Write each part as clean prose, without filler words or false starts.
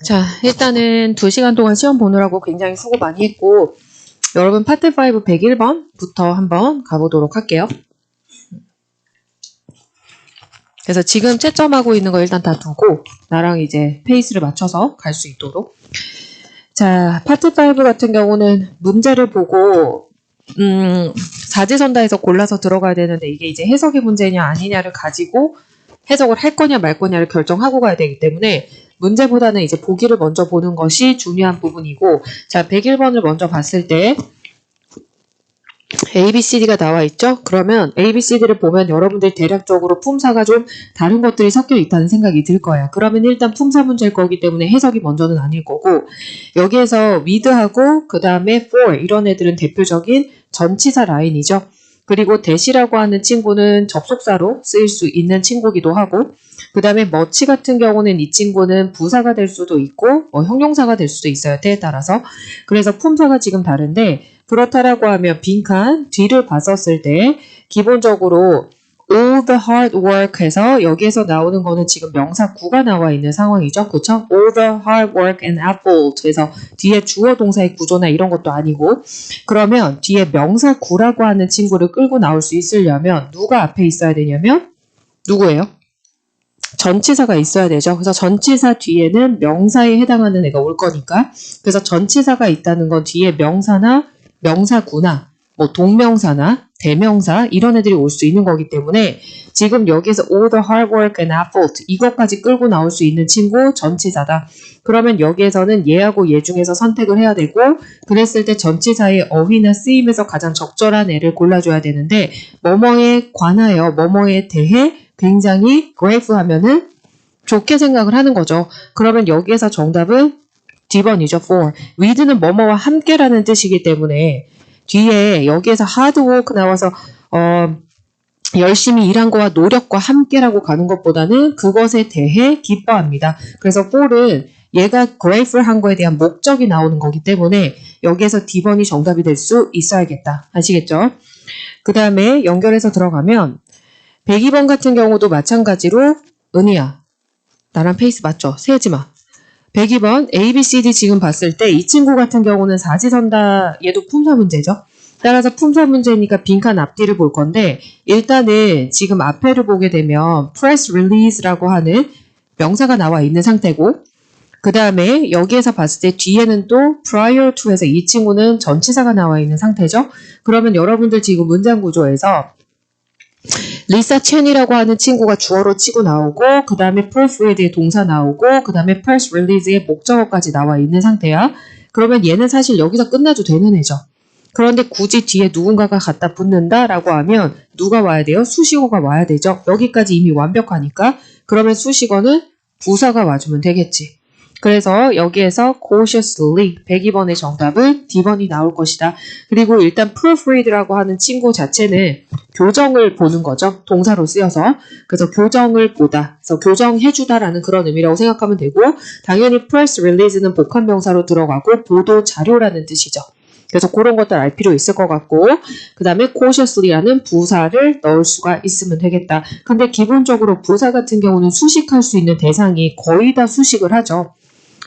자, 일단은 2시간 동안 시험 보느라고 굉장히 수고 많이 했고, 여러분 파트 5 101번부터 한번 가보도록 할게요. 그래서 지금 채점하고 있는 거 일단 다 두고 나랑 이제 페이스를 맞춰서 갈 수 있도록. 자, 파트 5 같은 경우는 문제를 보고 사지선다에서 골라서 들어가야 되는데 이게 이제 해석의 문제냐 아니냐를 가지고 해석을 할 거냐 말 거냐를 결정하고 가야 되기 때문에 문제보다는 이제 보기를 먼저 보는 것이 중요한 부분이고, 자, 101번을 먼저 봤을 때 A, B, C, D가 나와 있죠? 그러면 A, B, C, D를 보면 여러분들 대략적으로 품사가 좀 다른 것들이 섞여 있다는 생각이 들 거야. 그러면 일단 품사 문제일 거기 때문에 해석이 먼저는 아닐 거고, 여기에서 with하고 그 다음에 for 이런 애들은 대표적인 전치사 라인이죠. 그리고 that이라고 하는 친구는 접속사로 쓰일 수 있는 친구기도 하고, 그 다음에 much 같은 경우는 이 친구는 부사가 될 수도 있고 형용사가 될 수도 있어요. 때에 따라서. 그래서 품사가 지금 다른데, 그렇다라고 하면 빈칸 뒤를 봤었을 때 기본적으로 all the hard work 해서 여기에서 나오는 거는 지금 명사 구가 나와 있는 상황이죠. 그쵸? all the hard work and effort 해서 뒤에 주어 동사의 구조나 이런 것도 아니고, 그러면 뒤에 명사 구라고 하는 친구를 끌고 나올 수 있으려면 누가 앞에 있어야 되냐면 누구예요? 전치사가 있어야 되죠. 그래서 전치사 뒤에는 명사에 해당하는 애가 올 거니까, 그래서 전치사가 있다는 건 뒤에 명사나 명사구나 뭐 동명사나 대명사 이런 애들이 올 수 있는 거기 때문에 지금 여기에서 all the hard work and effort 이것까지 끌고 나올 수 있는 친구 전치사다. 그러면 여기에서는 얘하고 얘 중에서 선택을 해야 되고, 그랬을 때 전치사의 어휘나 쓰임에서 가장 적절한 애를 골라줘야 되는데, 뭐뭐에 관하여 뭐뭐에 대해 굉장히 grateful 하면은 좋게 생각을 하는 거죠. 그러면 여기에서 정답은 D번이죠. for. with는 뭐뭐와 함께라는 뜻이기 때문에 뒤에 여기에서 hard work 나와서 열심히 일한 거와 노력과 함께라고 가는 것보다는 그것에 대해 기뻐합니다. 그래서 for은 얘가 grateful 한 거에 대한 목적이 나오는 거기 때문에 여기에서 D번이 정답이 될 수 있어야겠다. 아시겠죠? 그 다음에 연결해서 들어가면 102번 같은 경우도 마찬가지로 은희야, 나랑 페이스 맞죠? 세지 마. 102번 A, B, C, D 지금 봤을 때 이 친구 같은 경우는 사지선다, 얘도 품사 문제죠. 따라서 품사 문제니까 빈칸 앞뒤를 볼 건데, 일단은 지금 앞에를 보게 되면 press release라고 하는 명사가 나와 있는 상태고, 그 다음에 여기에서 봤을 때 뒤에는 또 prior to 해서 이 친구는 전치사가 나와 있는 상태죠. 그러면 여러분들 지금 문장 구조에서 리사 첸이라고 하는 친구가 주어로 치고 나오고, 그 다음에 proofread의 동사 나오고, 그 다음에 press release의 목적어까지 나와 있는 상태야. 그러면 얘는 사실 여기서 끝나도 되는 애죠. 그런데 굳이 뒤에 누군가가 갖다 붙는다라고 하면 누가 와야 돼요? 수식어가 와야 되죠. 여기까지 이미 완벽하니까. 그러면 수식어는 부사가 와주면 되겠지. 그래서 여기에서 cautiously 102번의 정답은 D번이 나올 것이다. 그리고 일단 proofread라고 하는 친구 자체는 교정을 보는 거죠. 동사로 쓰여서. 그래서 교정을 보다. 그래서 교정해주다라는 그런 의미라고 생각하면 되고, 당연히 press release는 복합명사로 들어가고 보도 자료라는 뜻이죠. 그래서 그런 것들 알 필요 있을 것 같고, 그 다음에 cautiously라는 부사를 넣을 수가 있으면 되겠다. 근데 기본적으로 부사 같은 경우는 수식할 수 있는 대상이 거의 다 수식을 하죠.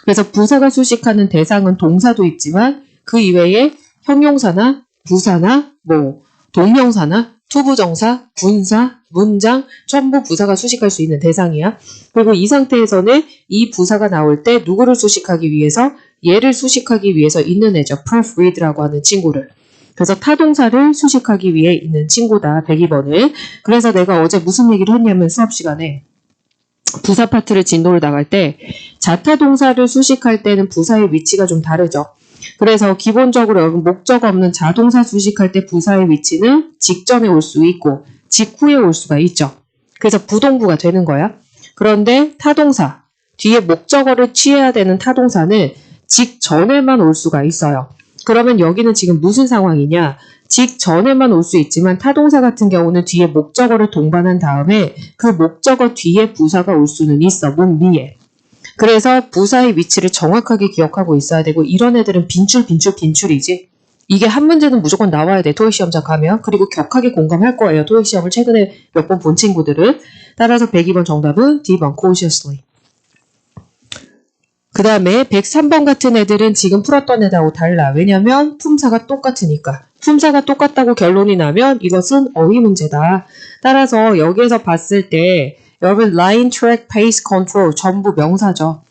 그래서 부사가 수식하는 대상은 동사도 있지만 그 이외에 형용사나 부사나 뭐 동명사나 투부정사, 분사, 문장 전부 부사가 수식할 수 있는 대상이야. 그리고 이 상태에서는 이 부사가 나올 때 누구를 수식하기 위해서? 얘를 수식하기 위해서 있는 애죠. proofread라고 하는 친구를. 그래서 타동사를 수식하기 위해 있는 친구다. 102번은. 그래서 내가 어제 무슨 얘기를 했냐면 수업 시간에 부사 파트를 진도를 나갈 때 자타동사를 수식할 때는 부사의 위치가 좀 다르죠. 그래서 기본적으로 여러분 목적 없는 자동사 수식할 때 부사의 위치는 직전에 올 수 있고 직후에 올 수가 있죠. 그래서 부동부가 되는 거야. 그런데 타동사, 뒤에 목적어를 취해야 되는 타동사는 직전에만 올 수가 있어요. 그러면 여기는 지금 무슨 상황이냐? 직전에만 올 수 있지만 타동사 같은 경우는 뒤에 목적어를 동반한 다음에 그 목적어 뒤에 부사가 올 수는 있어. 문 위에. 그래서 부사의 위치를 정확하게 기억하고 있어야 되고, 이런 애들은 빈출이지. 이게 한 문제는 무조건 나와야 돼. 토익 시험장 가면. 그리고 격하게 공감할 거예요. 토익 시험을 최근에 몇 번 본 친구들은. 따라서 102번 정답은 D번, cautiously. 그 다음에 103번 같은 애들은 지금 풀었던 애들하고 달라. 왜냐면 품사가 똑같으니까. 품사가 똑같다고 결론이 나면 이것은 어휘 문제다. 따라서 여기에서 봤을 때 여러분 line, track, pace, control 전부 명사죠.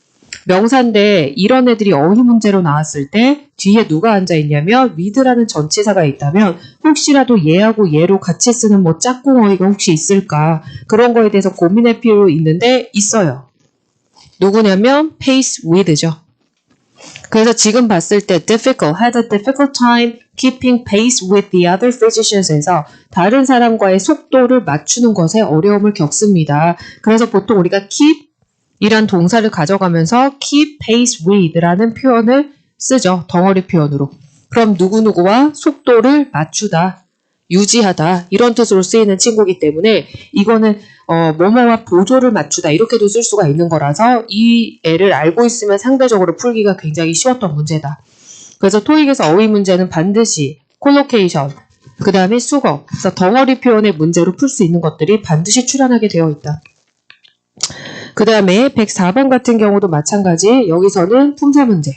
명사인데 이런 애들이 어휘 문제로 나왔을 때 뒤에 누가 앉아있냐면 with라는 전치사가 있다면 혹시라도 얘하고 얘로 같이 쓰는 뭐 짝꿍 어휘가 혹시 있을까 그런 거에 대해서 고민할 필요 있는데 있어요. 누구냐면 pace with죠. 그래서 지금 봤을 때 difficult, had a difficult time keeping pace with the other physicians에서 다른 사람과의 속도를 맞추는 것에 어려움을 겪습니다. 그래서 보통 우리가 keep 이란 동사를 가져가면서 keep pace with라는 표현을 쓰죠. 덩어리 표현으로. 그럼 누구누구와 속도를 맞추다, 유지하다 이런 뜻으로 쓰이는 친구이기 때문에 이거는 뭐뭐와 보조를 맞추다 이렇게도 쓸 수가 있는 거라서 이 애를 알고 있으면 상대적으로 풀기가 굉장히 쉬웠던 문제다. 그래서 토익에서 어휘 문제는 반드시 콜로케이션, 그 다음에 수거, 그래서 덩어리 표현의 문제로 풀 수 있는 것들이 반드시 출연하게 되어 있다. 그 다음에 104번 같은 경우도 마찬가지 여기서는 품사 문제.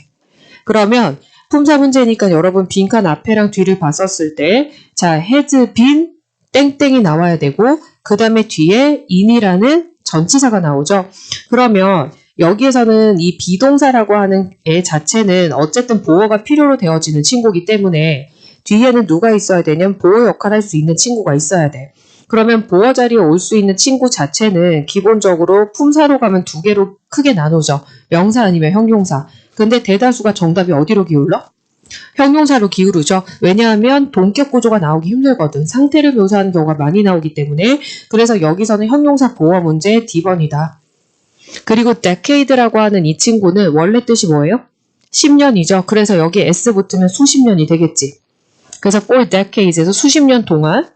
그러면 품사 문제니까 여러분 빈칸 앞에랑 뒤를 봤었을 때 자, has been 땡땡이 나와야 되고 그 다음에 뒤에 in이라는 전치사가 나오죠. 그러면 여기에서는 이 비동사라고 하는 애 자체는 어쨌든 보어가 필요로 되어지는 친구이기 때문에 뒤에는 누가 있어야 되냐면 보어 역할을 할 수 있는 친구가 있어야 돼. 그러면 보어 자리에 올 수 있는 친구 자체는 기본적으로 품사로 가면 두 개로 크게 나누죠. 명사 아니면 형용사. 근데 대다수가 정답이 어디로 기울러? 형용사로 기울으죠. 왜냐하면 동격 구조가 나오기 힘들거든. 상태를 묘사하는 경우가 많이 나오기 때문에 그래서 여기서는 형용사 보어 문제 D번이다. 그리고 decade라고 하는 이 친구는 원래 뜻이 뭐예요? 10년이죠. 그래서 여기 S 붙으면 수십 년이 되겠지. 그래서 for decades에서 수십 년 동안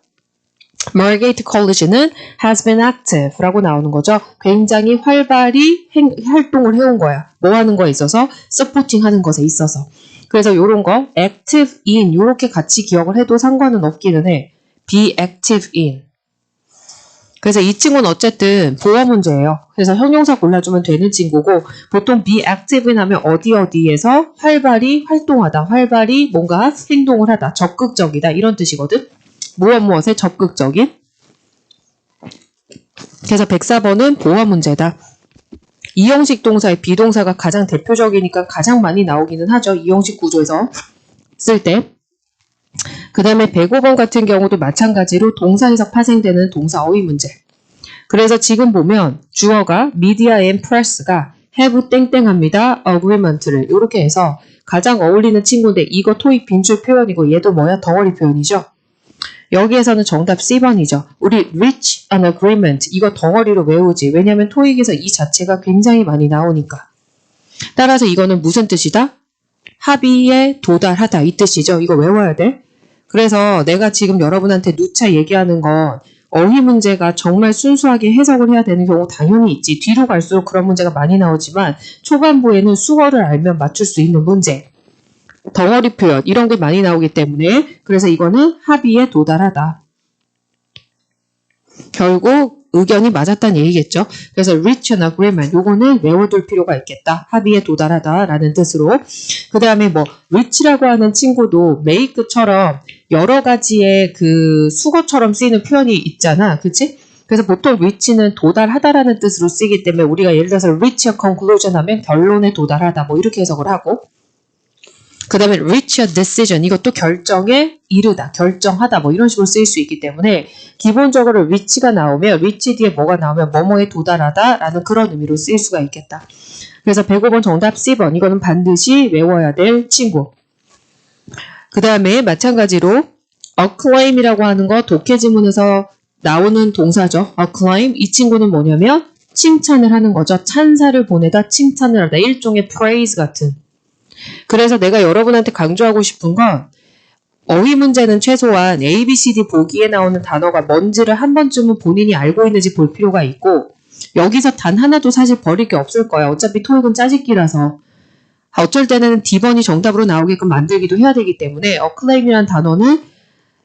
Margate College는 has been active 라고 나오는 거죠. 굉장히 활발히 활동을 해온 거야. 뭐 하는 거에 있어서? supporting 하는 것에 있어서. 그래서 요런 거 active in 요렇게 같이 기억을 해도 상관은 없기는 해. be active in. 그래서 이 친구는 어쨌든 보어 문제예요. 그래서 형용사 골라주면 되는 친구고 보통 be active in 하면 어디에서 활발히 활동하다. 활발히 뭔가 행동을 하다. 적극적이다. 이런 뜻이거든. 무엇에 적극적인. 그래서 104번은 보어 문제다. 이형식 동사의 비동사가 가장 대표적이니까 가장 많이 나오기는 하죠. 이형식 구조에서 쓸 때. 그 다음에 105번 같은 경우도 마찬가지로 동사에서 파생되는 동사 어휘 문제. 그래서 지금 보면 주어가 media and press가 have 땡땡합니다. agreement를 이렇게 해서 가장 어울리는 친구인데 이거 토익 빈줄 표현이고 얘도 뭐야? 덩어리 표현이죠. 여기에서는 정답 C번이죠. 우리 reach an agreement 이거 덩어리로 외우지. 왜냐하면 토익에서 이 자체가 굉장히 많이 나오니까. 따라서 이거는 무슨 뜻이다? 합의에 도달하다 이 뜻이죠. 이거 외워야 돼. 그래서 내가 지금 여러분한테 누차 얘기하는 건 어휘 문제가 정말 순수하게 해석을 해야 되는 경우 당연히 있지. 뒤로 갈수록 그런 문제가 많이 나오지만 초반부에는 수어를 알면 맞출 수 있는 문제. 덩어리 표현 이런 게 많이 나오기 때문에 그래서 이거는 합의에 도달하다. 결국 의견이 맞았다는 얘기겠죠. 그래서 reach an agreement 요거는 외워둘 필요가 있겠다. 합의에 도달하다라는 뜻으로. 그 다음에 뭐 reach라고 하는 친구도 make처럼 여러 가지의 그 수거처럼 쓰이는 표현이 있잖아. 그치? 그래서 보통 reach는 도달하다라는 뜻으로 쓰이기 때문에 우리가 예를 들어서 reach a conclusion 하면 결론에 도달하다 뭐 이렇게 해석을 하고 그 다음에 reach a decision 이것도 결정에 이르다, 결정하다 뭐 이런 식으로 쓰일 수 있기 때문에 기본적으로 reach가 나오면 reach 뒤에 뭐가 나오면 뭐뭐에 도달하다 라는 그런 의미로 쓰일 수가 있겠다. 그래서 105번 정답 C번 이거는 반드시 외워야 될 친구. 그 다음에 마찬가지로 acclaim이라고 하는 거 독해 지문에서 나오는 동사죠. acclaim 이 친구는 뭐냐면 칭찬을 하는 거죠. 찬사를 보내다 칭찬을 하다 일종의 praise 같은. 그래서 내가 여러분한테 강조하고 싶은 건 어휘 문제는 최소한 A, B, C, D 보기에 나오는 단어가 뭔지를 한 번쯤은 본인이 알고 있는지 볼 필요가 있고 여기서 단 하나도 사실 버릴 게 없을 거야. 어차피 토익은 짜집기라서 어쩔 때는 D번이 정답으로 나오게끔 만들기도 해야 되기 때문에 acclaim이라는 단어는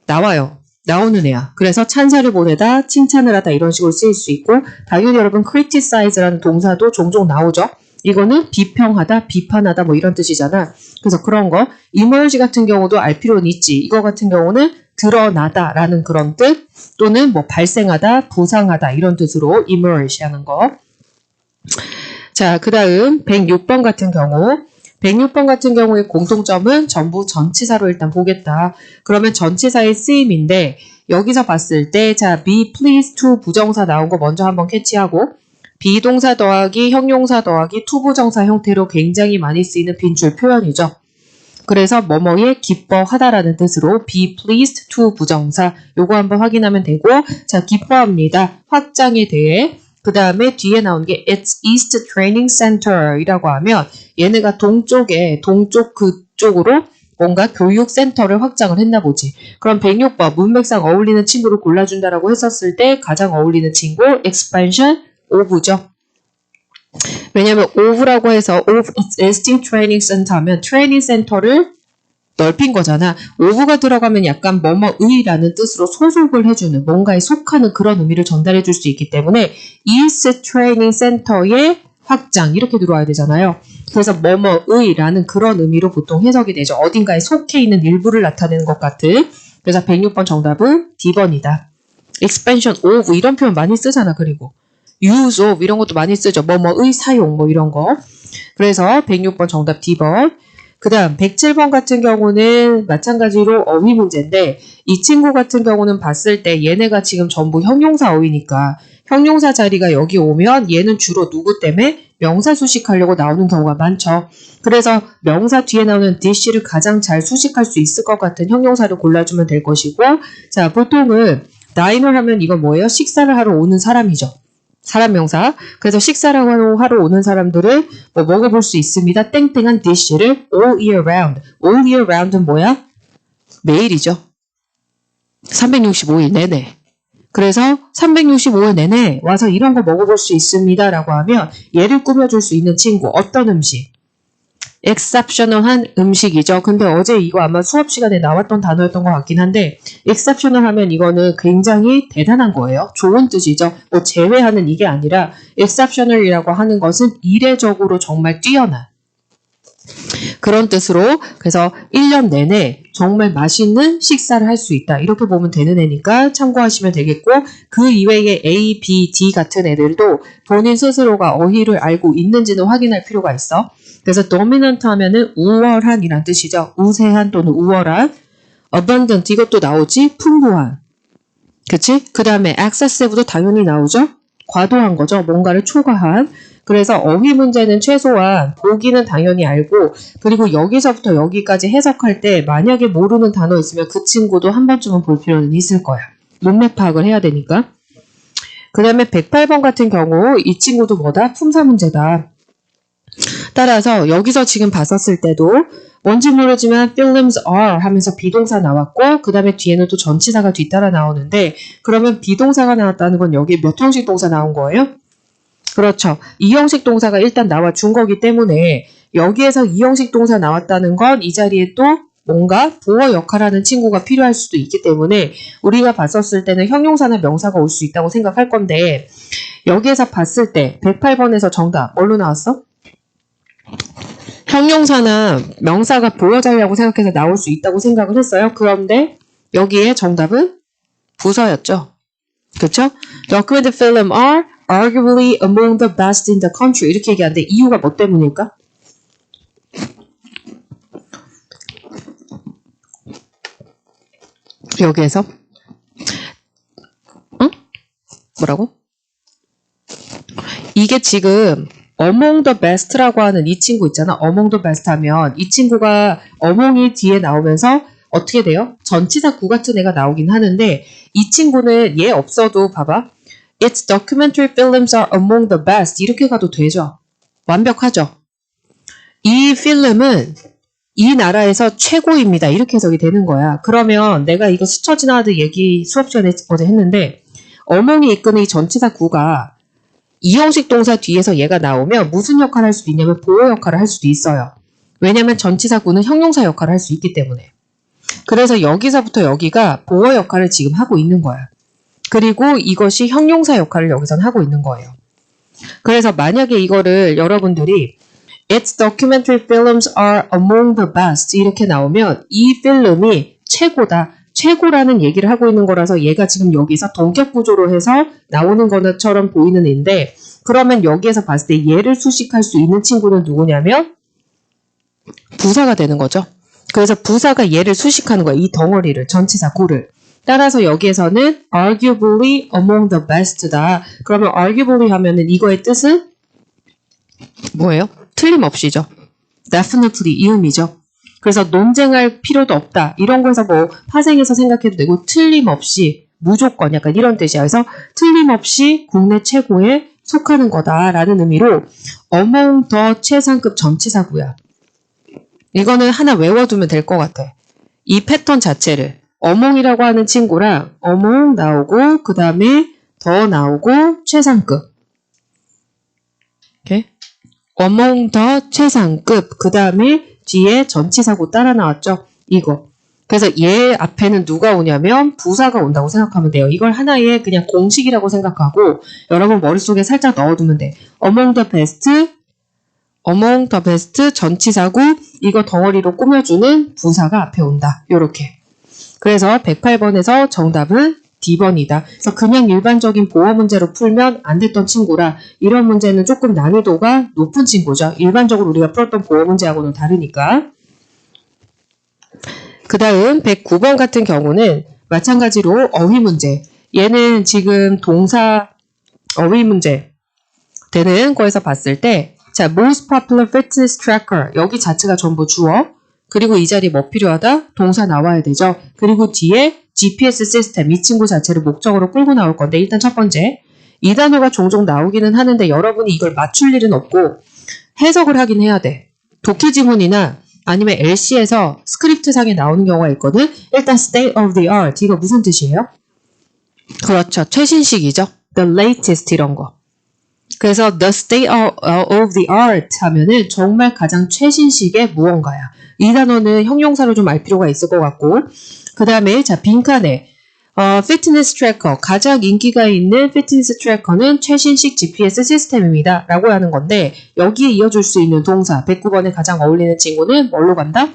나와요. 나오는 애야. 그래서 찬사를 보내다, 칭찬을 하다 이런 식으로 쓰일 수 있고 당연히 여러분 criticize라는 동사도 종종 나오죠. 이거는 비평하다, 비판하다 뭐 이런 뜻이잖아. 그래서 그런 거 emerge 같은 경우도 알 필요는 있지. 이거 같은 경우는 드러나다라는 그런 뜻 또는 뭐 발생하다, 부상하다 이런 뜻으로 emerge 하는 거. 자, 그 다음 106번 같은 경우 106번 같은 경우의 공통점은 전부 전치사로 일단 보겠다. 그러면 전치사의 쓰임인데 여기서 봤을 때 자, be pleased to 부정사 나온 거 먼저 한번 캐치하고 비동사 더하기 형용사 더하기 투부정사 형태로 굉장히 많이 쓰이는 빈줄 표현이죠. 그래서 뭐뭐에 기뻐하다라는 뜻으로 be pleased to 부정사 요거 한번 확인하면 되고 자, 기뻐합니다. 확장에 대해 그 다음에 뒤에 나온 게 It's East Training Center 이라고 하면 얘네가 동쪽 그쪽으로 뭔가 교육센터를 확장을 했나 보지. 그럼 106번 문맥상 어울리는 친구를 골라준다라고 했었을 때 가장 어울리는 친구 expansion of죠. 왜냐면 of라고 해서 of existing training center 하면 트레이닝 센터를 넓힌 거잖아. of가 들어가면 약간 뭐뭐의라는 뜻으로 소속을 해주는 뭔가에 속하는 그런 의미를 전달해 줄 수 있기 때문에 East Training Center의 확장 이렇게 들어와야 되잖아요. 그래서 뭐뭐의라는 그런 의미로 보통 해석이 되죠. 어딘가에 속해 있는 일부를 나타내는 것 같은. 그래서 106번 정답은 D번이다. Expansion of 이런 표현 많이 쓰잖아. 그리고 use of 이런 것도 많이 쓰죠. 뭐뭐의 사용 뭐 이런 거. 그래서 106번 정답 D번. 그 다음 107번 같은 경우는 마찬가지로 어휘 문제인데 이 친구 같은 경우는 봤을 때 얘네가 지금 전부 형용사 어휘니까 형용사 자리가 여기 오면 얘는 주로 누구 때문에 명사 수식하려고 나오는 경우가 많죠. 그래서 명사 뒤에 나오는 this를 가장 잘 수식할 수 있을 것 같은 형용사를 골라주면 될 것이고 자 보통은 diner 하면 이건 뭐예요? 식사를 하러 오는 사람이죠. 사람 명사. 그래서 식사를 하러 오는 사람들은 뭐 먹어볼 수 있습니다. 땡땡한 dish를 all year round. all year round은 뭐야? 매일이죠. 365일 내내. 그래서 365일 내내 와서 이런 거 먹어볼 수 있습니다. 라고 하면 얘를 꾸며줄 수 있는 친구. 어떤 음식? exceptional한 음식이죠. 근데 어제 이거 아마 수업 시간에 나왔던 단어였던 것 같긴 한데 exceptional 하면 이거는 굉장히 대단한 거예요. 좋은 뜻이죠. 뭐 제외하는 이게 아니라 exceptional이라고 하는 것은 이례적으로 정말 뛰어난 그런 뜻으로 그래서 1년 내내 정말 맛있는 식사를 할 수 있다. 이렇게 보면 되는 애니까 참고하시면 되겠고 그 이외에 A, B, D 같은 애들도 본인 스스로가 어휘를 알고 있는지는 확인할 필요가 있어. 그래서 dominant 하면은 우월한이란 뜻이죠. 우세한 또는 우월한. abundant 이것도 나오지. 풍부한. 그치? 그 다음에 excessive도 당연히 나오죠. 과도한 거죠. 뭔가를 초과한. 그래서 어휘 문제는 최소한 보기는 당연히 알고 그리고 여기서부터 여기까지 해석할 때 만약에 모르는 단어 있으면 그 친구도 한 번쯤은 볼 필요는 있을 거야. 문맥 파악을 해야 되니까. 그 다음에 108번 같은 경우 이 친구도 뭐다? 품사 문제다. 따라서 여기서 지금 봤었을 때도 뭔지 모르지만 films are 하면서 비동사 나왔고 그 다음에 뒤에는 또 전치사가 뒤따라 나오는데 그러면 비동사가 나왔다는 건 여기 몇 형식 동사 나온 거예요? 그렇죠. 2형식 동사가 일단 나와준 거기 때문에 여기에서 2형식 동사 나왔다는 건 이 자리에 또 뭔가 보어 역할하는 친구가 필요할 수도 있기 때문에 우리가 봤었을 때는 형용사나 명사가 올 수 있다고 생각할 건데 여기에서 봤을 때 108번에서 정답 뭘로 나왔어? 형용사나 명사가 보어 자리라고 생각해서 나올 수 있다고 생각을 했어요. 그런데 여기에 정답은 부서였죠. 그렇죠? Documented film are arguably among the best in the country 이렇게 얘기하는데 이유가 뭐 때문일까? 여기에서 응? 뭐라고? 이게 지금 among the best라고 하는 이 친구 있잖아. among the best 하면 이 친구가 among이 뒤에 나오면서 어떻게 돼요? 전치사 구 같은 애가 나오긴 하는데 이 친구는 얘 없어도 봐봐. Its documentary films are among the best 이렇게 가도 되죠. 완벽하죠. 이 필름은 이 나라에서 최고입니다. 이렇게 해석이 되는 거야. 그러면 내가 이거 스쳐 지나가듯 얘기 수업 시간에 어제 했는데 among이 이끄는 이 전치사 구가 이형식 동사 뒤에서 얘가 나오면 무슨 역할을 할 수도 있냐면 보호 역할을 할 수도 있어요. 왜냐면 전치사구는 형용사 역할을 할 수 있기 때문에. 그래서 여기서부터 여기가 보어 역할을 지금 하고 있는 거야. 그리고 이것이 형용사 역할을 여기선 하고 있는 거예요. 그래서 만약에 이거를 여러분들이 Its documentary films are among the best 이렇게 나오면 이 필름이 최고다. 최고라는 얘기를 하고 있는 거라서 얘가 지금 여기서 동격 구조로 해서 나오는 것처럼 보이는 애인데 그러면 여기에서 봤을 때 얘를 수식할 수 있는 친구는 누구냐면 부사가 되는 거죠. 그래서 부사가 얘를 수식하는 거예요. 이 덩어리를, 전치사 구를. 따라서 여기에서는 arguably among the best다. 그러면 arguably 하면은 이거의 뜻은 뭐예요? 틀림없이죠. definitely 이 의미죠. 그래서 논쟁할 필요도 없다. 이런 거에서 뭐 파생해서 생각해도 되고 틀림없이 무조건 약간 이런 뜻이야. 그래서 틀림없이 국내 최고에 속하는 거다라는 의미로 among the 최상급 전치사구야. 이거는 하나 외워두면 될 것 같아. 이 패턴 자체를 among이라고 하는 친구랑 among 나오고 그 다음에 더 나오고 최상급. 이렇게 among the 최상급 그 다음에 뒤에 전치사구 따라 나왔죠. 이거. 그래서 얘 앞에는 누가 오냐면 부사가 온다고 생각하면 돼요. 이걸 하나의 그냥 공식이라고 생각하고 여러분 머릿속에 살짝 넣어두면 돼. among the best 전치사구 이거 덩어리로 꾸며주는 부사가 앞에 온다. 요렇게. 그래서 108번에서 정답은 D번이다. 그래서 그냥 일반적인 보어 문제로 풀면 안 됐던 친구라 이런 문제는 조금 난이도가 높은 친구죠. 일반적으로 우리가 풀었던 보어 문제하고는 다르니까. 그 다음 109번 같은 경우는 마찬가지로 어휘 문제. 얘는 지금 동사 어휘 문제 되는 거에서 봤을 때 자, most popular fitness tracker 여기 자체가 전부 주어 그리고 이 자리에 뭐 필요하다? 동사 나와야 되죠. 그리고 뒤에 GPS 시스템 이 친구 자체를 목적으로 끌고 나올 건데 일단 첫 번째 이 단어가 종종 나오기는 하는데 여러분이 이걸 맞출 일은 없고 해석을 하긴 해야 돼. 독해지문이나 아니면 LC에서 스크립트상에 나오는 경우가 있거든. 일단 state of the art 이거 무슨 뜻이에요? 그렇죠. 최신식이죠. the latest 이런 거. 그래서 the state of the art 하면은 정말 가장 최신식의 무언가야. 이 단어는 형용사로 좀 알 필요가 있을 것 같고 그 다음에 자 빈칸에 피트니스 트래커 가장 인기가 있는 피트니스 트래커는 최신식 GPS 시스템입니다. 라고 하는 건데 여기에 이어줄 수 있는 동사 109번에 가장 어울리는 친구는 뭘로 간다?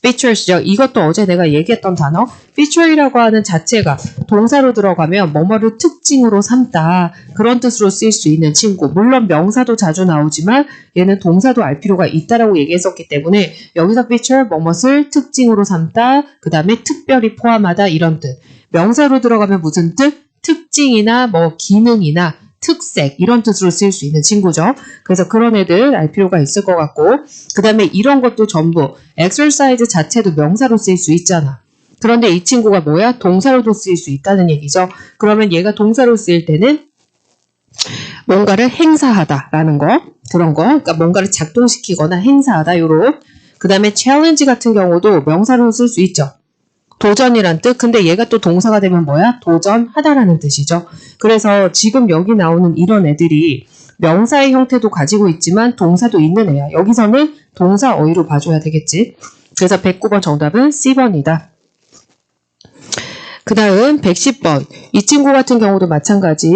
features죠. 이것도 어제 내가 얘기했던 단어 feature이라고 하는 자체가 동사로 들어가면 뭐뭐를 특징으로 삼다 그런 뜻으로 쓰일 수 있는 친구. 물론 명사도 자주 나오지만 얘는 동사도 알 필요가 있다라고 얘기했었기 때문에 여기서 feature 뭐뭇을 특징으로 삼다 그 다음에 특별히 포함하다 이런 뜻. 명사로 들어가면 무슨 뜻? 특징이나 뭐 기능이나 특색 이런 뜻으로 쓰일 수 있는 친구죠. 그래서 그런 애들 알 필요가 있을 것 같고 그 다음에 이런 것도 전부 exercise 자체도 명사로 쓰일 수 있잖아. 그런데 이 친구가 뭐야? 동사로도 쓰일 수 있다는 얘기죠. 그러면 얘가 동사로 쓰일 때는 뭔가를 행사하다라는 거 그런 거 그러니까 뭔가를 작동시키거나 행사하다 요런 그 다음에 challenge 같은 경우도 명사로 쓸 수 있죠. 도전이란 뜻. 근데 얘가 또 동사가 되면 뭐야? 도전하다라는 뜻이죠. 그래서 지금 여기 나오는 이런 애들이 명사의 형태도 가지고 있지만 동사도 있는 애야. 여기서는 동사 어휘로 봐줘야 되겠지. 그래서 109번 정답은 C번이다. 그 다음 110번. 이 친구 같은 경우도 마찬가지.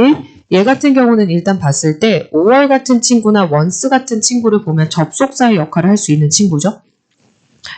얘 같은 경우는 일단 봤을 때 5월 같은 친구나 once 같은 친구를 보면 접속사의 역할을 할 수 있는 친구죠.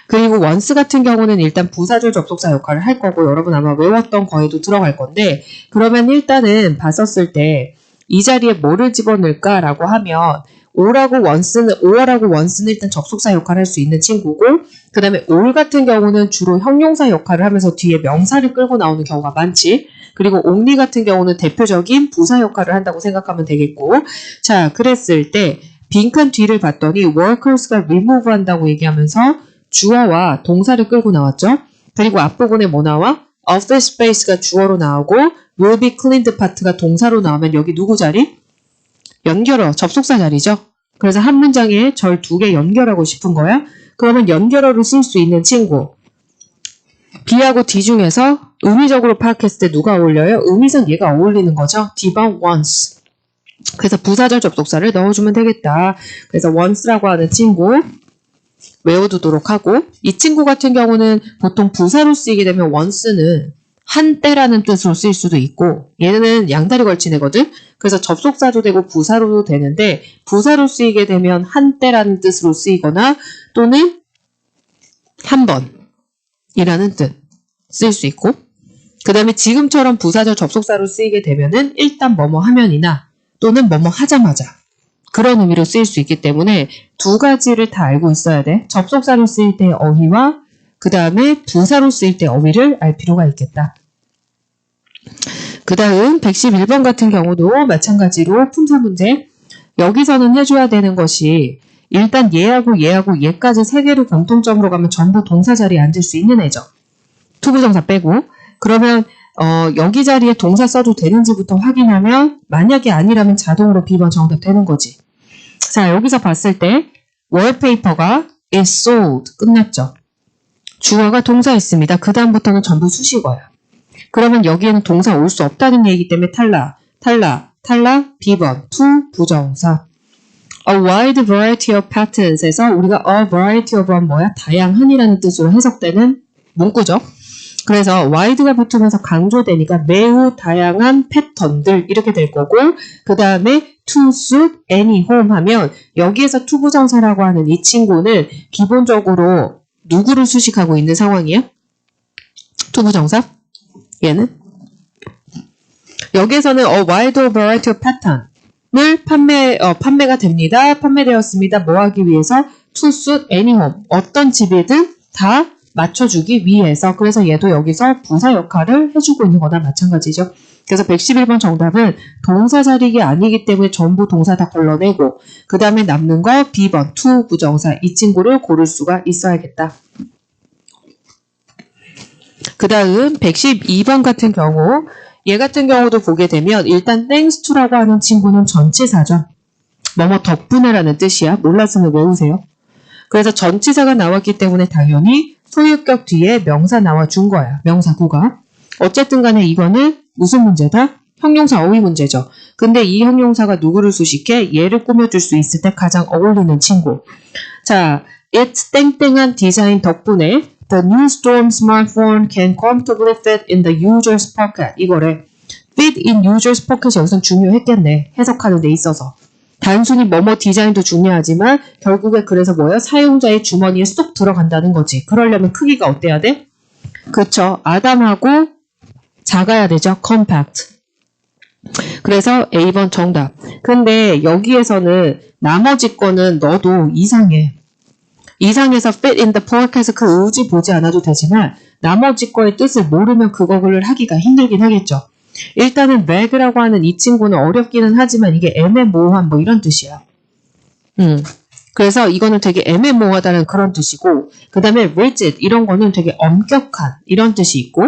그리고 once 같은 경우는 일단 부사절 접속사 역할을 할 거고 여러분 아마 외웠던 거에도 들어갈 건데 그러면 일단은 봤었을 때 이 자리에 뭐를 집어넣을까라고 하면 all하고 once는 일단 접속사 역할을 할 수 있는 친구고 그 다음에 all 같은 경우는 주로 형용사 역할을 하면서 뒤에 명사를 끌고 나오는 경우가 많지. 그리고 only 같은 경우는 대표적인 부사 역할을 한다고 생각하면 되겠고 자 그랬을 때 빈칸 뒤를 봤더니 workers가 remove 한다고 얘기하면서 주어와 동사를 끌고 나왔죠. 그리고 앞부분에 뭐 나와? office space가 주어로 나오고 will be cleaned part가 동사로 나오면 여기 누구 자리? 연결어, 접속사 자리죠. 그래서 한 문장에 절 2개 연결하고 싶은 거야. 그러면 연결어를 쓸 수 있는 친구. B하고 D 중에서 의미적으로 파악했을 때 누가 어울려요? 의미상 얘가 어울리는 거죠. D번 once. 그래서 부사절 접속사를 넣어주면 되겠다. 그래서 once라고 하는 친구 외워두도록 하고 이 친구 같은 경우는 보통 부사로 쓰이게 되면 once는 한때라는 뜻으로 쓰일 수도 있고 얘는 양다리 걸친 애거든. 그래서 접속사도 되고 부사로도 되는데 부사로 쓰이게 되면 한때라는 뜻으로 쓰이거나 또는 한 번이라는 뜻 쓰일 수 있고 그 다음에 지금처럼 부사절 접속사로 쓰이게 되면은 일단 뭐뭐 하면이나 또는 뭐뭐 하자마자 그런 의미로 쓰일 수 있기 때문에 두 가지를 다 알고 있어야 돼. 접속사로 쓰일 때의 어휘와 그 다음에 부사로 쓰일 때 어휘를 알 필요가 있겠다. 그 다음 111번 같은 경우도 마찬가지로 품사 문제. 여기서는 해줘야 되는 것이 일단 얘하고 얘까지 세 개를 공통점으로 가면 전부 동사 자리에 앉을 수 있는 애죠. 투부정사 빼고. 그러면 여기 자리에 동사 써도 되는지부터 확인하면 만약에 아니라면 자동으로 B번 정답 되는 거지. 자, 여기서 봤을 때 월페이퍼가 is sold 끝났죠. 주어가 동사였습니다. 그 다음부터는 전부 수식어야. 그러면 여기에는 동사 올 수 없다는 얘기이기 때문에 탈락 B번 투부정사. A wide variety of patterns에서 우리가 a variety of은 뭐야? 다양한이라는 뜻으로 해석되는 문구죠. 그래서 wide가 붙으면서 강조되니까 매우 다양한 패턴들 이렇게 될 거고 그 다음에 to suit any home 하면 여기에서 투부정사라고 하는 이 친구는 기본적으로 누구를 수식하고 있는 상황이에요? 투부정사? 얘는? 여기에서는 a wide variety of pattern을 판매가 됩니다. 판매되었습니다. 뭐 하기 위해서? to suit any home. 어떤 집이든 다 맞춰주기 위해서. 그래서 얘도 여기서 부사 역할을 해주고 있는 거나 마찬가지죠. 그래서 111번 정답은 동사 자리가 아니기 때문에 전부 동사 다 걸러내고 그 다음에 남는 거 B번 투부정사 이 친구를 고를 수가 있어야겠다. 그 다음 112번 같은 경우 얘 같은 경우도 보게 되면 일단 thanks to라고 하는 친구는 전치사죠. 뭐뭐 덕분에라는 뜻이야. 몰랐으면 외우세요. 그래서 전치사가 나왔기 때문에 당연히 소유격 뒤에 명사 나와준 거야. 명사구가. 어쨌든 간에 이거는 무슨 문제다? 형용사 어휘 문제죠. 근데 이 형용사가 누구를 수식해? 얘를 꾸며줄 수 있을 때 가장 어울리는 친구. 자, it's 땡땡한 디자인 덕분에 the new storm smartphone can comfortably fit in the user's pocket. 이거래. fit in user's pocket이 여기서 중요했겠네. 해석하는 데 있어서. 단순히 뭐뭐 디자인도 중요하지만 결국에 그래서 뭐예요? 사용자의 주머니에 쏙 들어간다는 거지. 그러려면 크기가 어때야 돼? 그쵸. 아담하고 작아야 되죠. compact. 그래서 A번 정답. 근데 여기에서는 나머지 거는 너도 이상해. 이상해서 fit in the pocket 그 의지 보지 않아도 되지만 나머지 거의 뜻을 모르면 그거를 하기가 힘들긴 하겠죠. 일단은 mag라고 하는 이 친구는 어렵기는 하지만 이게 애매모호한 뭐 이런 뜻이야. 그래서 이거는 되게 애매모호하다는 그런 뜻이고 그 다음에 rigid 이런 거는 되게 엄격한 이런 뜻이 있고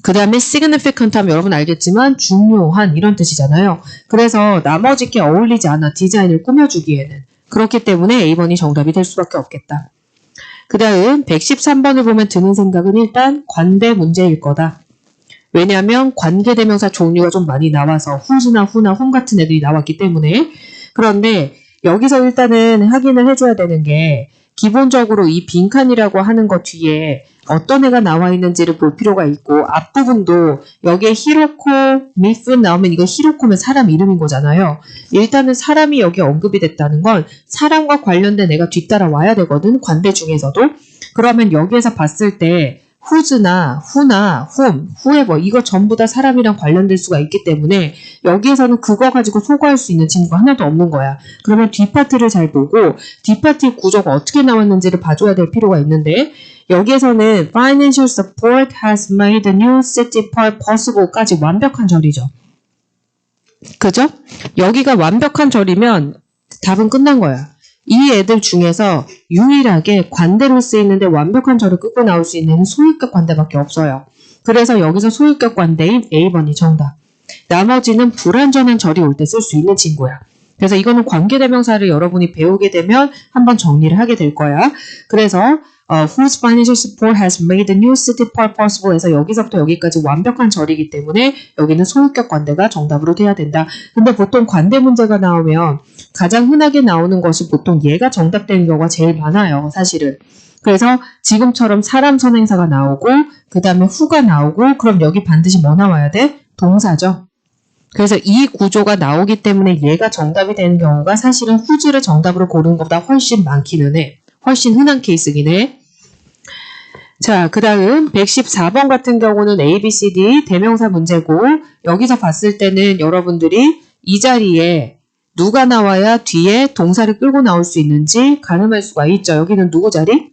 그 다음에 significant 하면 여러분 알겠지만 중요한 이런 뜻이잖아요. 그래서 나머지 게 어울리지 않아 디자인을 꾸며주기에는. 그렇기 때문에 A번이 정답이 될 수밖에 없겠다. 그 다음 113번을 보면 드는 생각은 일단 관대 문제일 거다. 왜냐하면 관계대명사 종류가 좀 많이 나와서 who's나 who나 whom 같은 애들이 나왔기 때문에. 그런데 여기서 일단은 확인을 해줘야 되는 게 기본적으로 이 빈칸이라고 하는 것 뒤에 어떤 애가 나와 있는지를 볼 필요가 있고 앞부분도 여기에 히로코, 미푼 나오면 이거 히로코면 사람 이름인 거잖아요. 일단은 사람이 여기에 언급이 됐다는 건 사람과 관련된 애가 뒤따라 와야 되거든. 관대 중에서도. 그러면 여기에서 봤을 때 who's나 who나 whom, whoever 이거 전부 다 사람이랑 관련될 수가 있기 때문에 여기에서는 그거 가지고 소거할 수 있는 친구가 하나도 없는 거야. 그러면 뒷파트를 잘 보고 뒷파트의 구조가 어떻게 나왔는지를 봐줘야 될 필요가 있는데 여기에서는 financial support has made the new city park possible까지 완벽한 절이죠. 그죠? 여기가 완벽한 절이면 답은 끝난 거야. 이 애들 중에서 유일하게 관대로 쓰이는데 완벽한 절을 끄고 나올 수 있는 소유격 관대밖에 없어요. 그래서 여기서 소유격 관대인 A번이 정답. 나머지는 불완전한 절이 올 때 쓸 수 있는 친구야. 그래서 이거는 관계대명사를 여러분이 배우게 되면 한번 정리를 하게 될 거야. 그래서 whose financial support has made the new city park possible 해서 여기서부터 여기까지 완벽한 절이기 때문에 여기는 소유격 관대가 정답으로 돼야 된다. 근데 보통 관대 문제가 나오면 가장 흔하게 나오는 것이 보통 얘가 정답되는 경우가 제일 많아요. 사실은. 그래서 지금처럼 사람 선행사가 나오고 그 다음에 who가 나오고 그럼 여기 반드시 뭐 나와야 돼? 동사죠. 그래서 이 구조가 나오기 때문에 얘가 정답이 되는 경우가 사실은 who's를 정답으로 고르는 것보다 훨씬 많기는 해. 훨씬 흔한 케이스긴 해. 자, 그 다음 114번 같은 경우는 A, B, C, D 대명사 문제고 여기서 봤을 때는 여러분들이 이 자리에 누가 나와야 뒤에 동사를 끌고 나올 수 있는지 가늠할 수가 있죠. 여기는 누구 자리?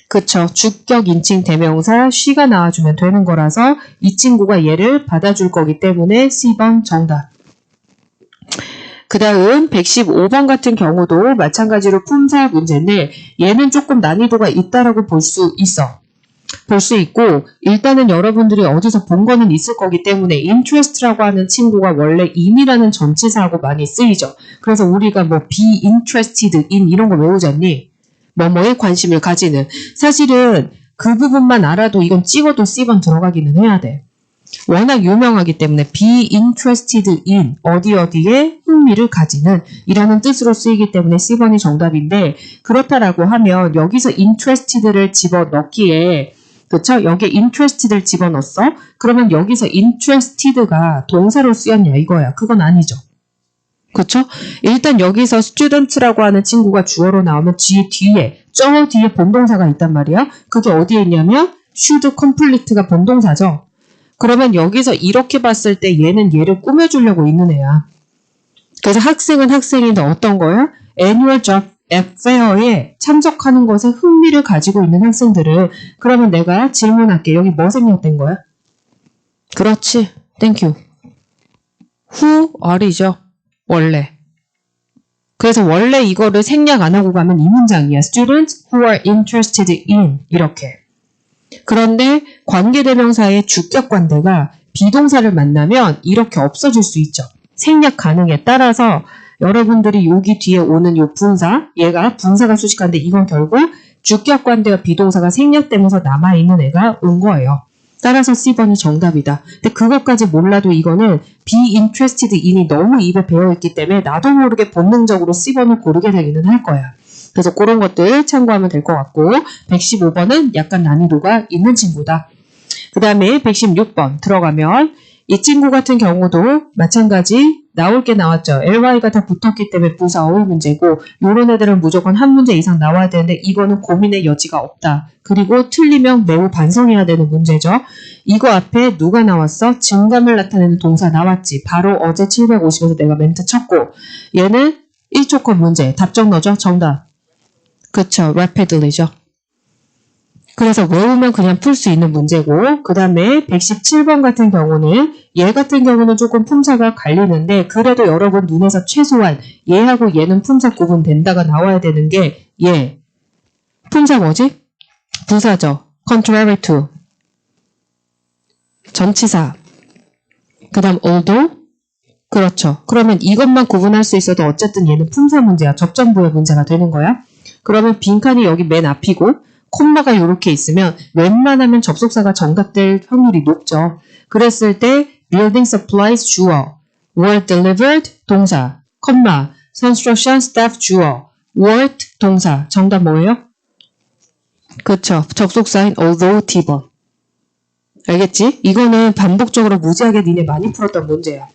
그쵸. 주격, 인칭, 대명사, she가 나와주면 되는 거라서 이 친구가 얘를 받아줄 거기 때문에 C번 정답. 그 다음 115번 같은 경우도 마찬가지로 품사 문제인데 얘는 조금 난이도가 있다라고 볼 수 있어. 볼 수 있고 일단은 여러분들이 어디서 본 거는 있을 거기 때문에 interest라고 하는 친구가 원래 in이라는 전치사하고 많이 쓰이죠. 그래서 우리가 뭐 be interested in 이런 거 외우지 않니? 뭐뭐에 관심을 가지는. 사실은 그 부분만 알아도 이건 찍어도 C번 들어가기는 해야 돼. 워낙 유명하기 때문에 be interested in 어디에 흥미를 가지는 이라는 뜻으로 쓰이기 때문에 C번이 정답인데 그렇다라고 하면 여기서 interested를 집어넣기에 그쵸? 여기에 interested를 집어넣었어? 그러면 여기서 interested가 동사로 쓰였냐 이거야. 그건 아니죠. 그쵸? 일단 여기서 student라고 하는 친구가 주어로 나오면 뒤에 저 뒤에 본동사가 있단 말이야. 그게 어디에 있냐면 should complete가 본동사죠. 그러면 여기서 이렇게 봤을 때 얘는 얘를 꾸며주려고 있는 애야. 그래서 학생은 학생인데 어떤 거야? annual job fair에 참석하는 것에 흥미를 가지고 있는 학생들은 그러면 내가 질문할게. 여기 뭐 생략된 거야? 그렇지. 땡큐. who are이죠. 원래. 그래서 원래 이거를 생략 안 하고 가면 이 문장이야. Students who are interested in 이렇게. 그런데 관계대명사의 주격 관대가 비동사를 만나면 이렇게 없어질 수 있죠. 생략 가능에 따라서 여러분들이 여기 뒤에 오는 요 분사, 얘가 분사가 수식한데 이건 결국 주격 관대와 비동사가 생략되면서 남아있는 애가 온 거예요. 따라서 C번이 정답이다. 근데 그것까지 몰라도 이거는 be interested in이 너무 입에 배어있기 때문에 나도 모르게 본능적으로 C번을 고르게 되기는 할 거야. 그래서 그런 것들 참고하면 될 것 같고 115번은 약간 난이도가 있는 친구다. 그 다음에 116번 들어가면 이 친구 같은 경우도 마찬가지 나올 게 나왔죠. ly가 다 붙었기 때문에 부사 어휘 문제고 이런 애들은 무조건 한 문제 이상 나와야 되는데 이거는 고민의 여지가 없다. 그리고 틀리면 매우 반성해야 되는 문제죠. 이거 앞에 누가 나왔어? 증감을 나타내는 동사 나왔지. 바로 어제 750에서 내가 멘트 쳤고 얘는 1초컷 문제. 답정 너죠? 정답. 그쵸. rapidly죠. 그래서 외우면 그냥 풀 수 있는 문제고 그 다음에 117번 같은 경우는 얘 같은 경우는 조금 품사가 갈리는데 그래도 여러분 눈에서 최소한 얘하고 얘는 품사 구분된다가 나와야 되는 게 얘. 품사 뭐지? 부사죠. contrary to. 전치사. 그 다음 although. 그렇죠. 그러면 이것만 구분할 수 있어도 어쨌든 얘는 품사 문제야. 접전부의 문제가 되는 거야. 그러면 빈칸이 여기 맨 앞이고 콤마가 이렇게 있으면 웬만하면 접속사가 정답될 확률이 높죠. 그랬을 때 building supplies 주어, were delivered 동사, 콤마, construction staff 주어, worked 동사. 정답 뭐예요? 그쵸. 접속사인 although T번. 알겠지? 이거는 반복적으로 무지하게 니네 많이 풀었던 문제야.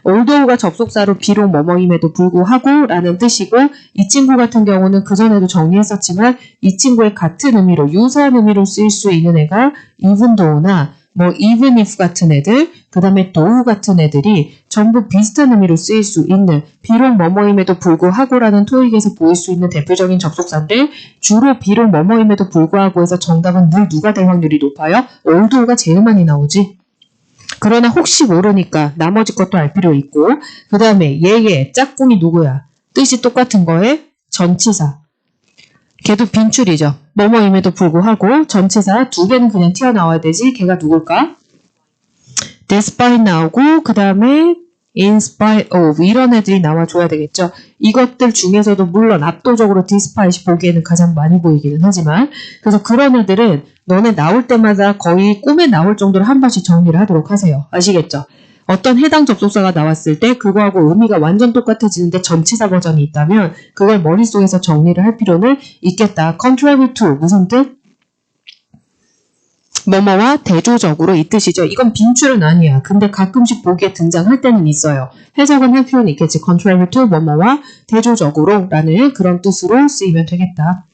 although가 접속사로 비록 뭐뭐임에도 불구하고 라는 뜻이고 이 친구 같은 경우는 그전에도 정리했었지만 이 친구의 같은 의미로 유사한 의미로 쓰일 수 있는 애가 even though나 뭐 even if 같은 애들 그 다음에 though 같은 애들이 전부 비슷한 의미로 쓰일 수 있는 비록 뭐뭐임에도 불구하고라는 토익에서 보일 수 있는 대표적인 접속사인데 주로 비록 뭐뭐임에도 불구하고 해서 정답은 늘 누가 될 확률이 높아요? although가 제일 많이 나오지. 그러나 혹시 모르니까 나머지 것도 알 필요 있고 그 다음에 얘의 짝꿍이 누구야? 뜻이 똑같은 거에 전치사. 걔도 빈출이죠. 뭐뭐임에도 불구하고 전치사 두 개는 그냥 튀어나와야 되지. 걔가 누굴까? despite 나오고 그 다음에 in spite of 이런 애들이 나와줘야 되겠죠. 이것들 중에서도 물론 압도적으로 despite이 보기에는 가장 많이 보이기는 하지만 그래서 그런 애들은 너네 나올 때마다 거의 꿈에 나올 정도로 한 번씩 정리를 하도록 하세요. 아시겠죠? 어떤 해당 접속사가 나왔을 때 그거하고 의미가 완전 똑같아지는데 전치사 버전이 있다면 그걸 머릿속에서 정리를 할 필요는 있겠다. contrary to 무슨 뜻? 뭐뭐와 대조적으로 이 뜻이죠. 이건 빈출은 아니야. 근데 가끔씩 보기에 등장할 때는 있어요. 해석은 할 필요는 있겠지. contrary to 뭐뭐와 대조적으로 라는 그런 뜻으로 쓰이면 되겠다.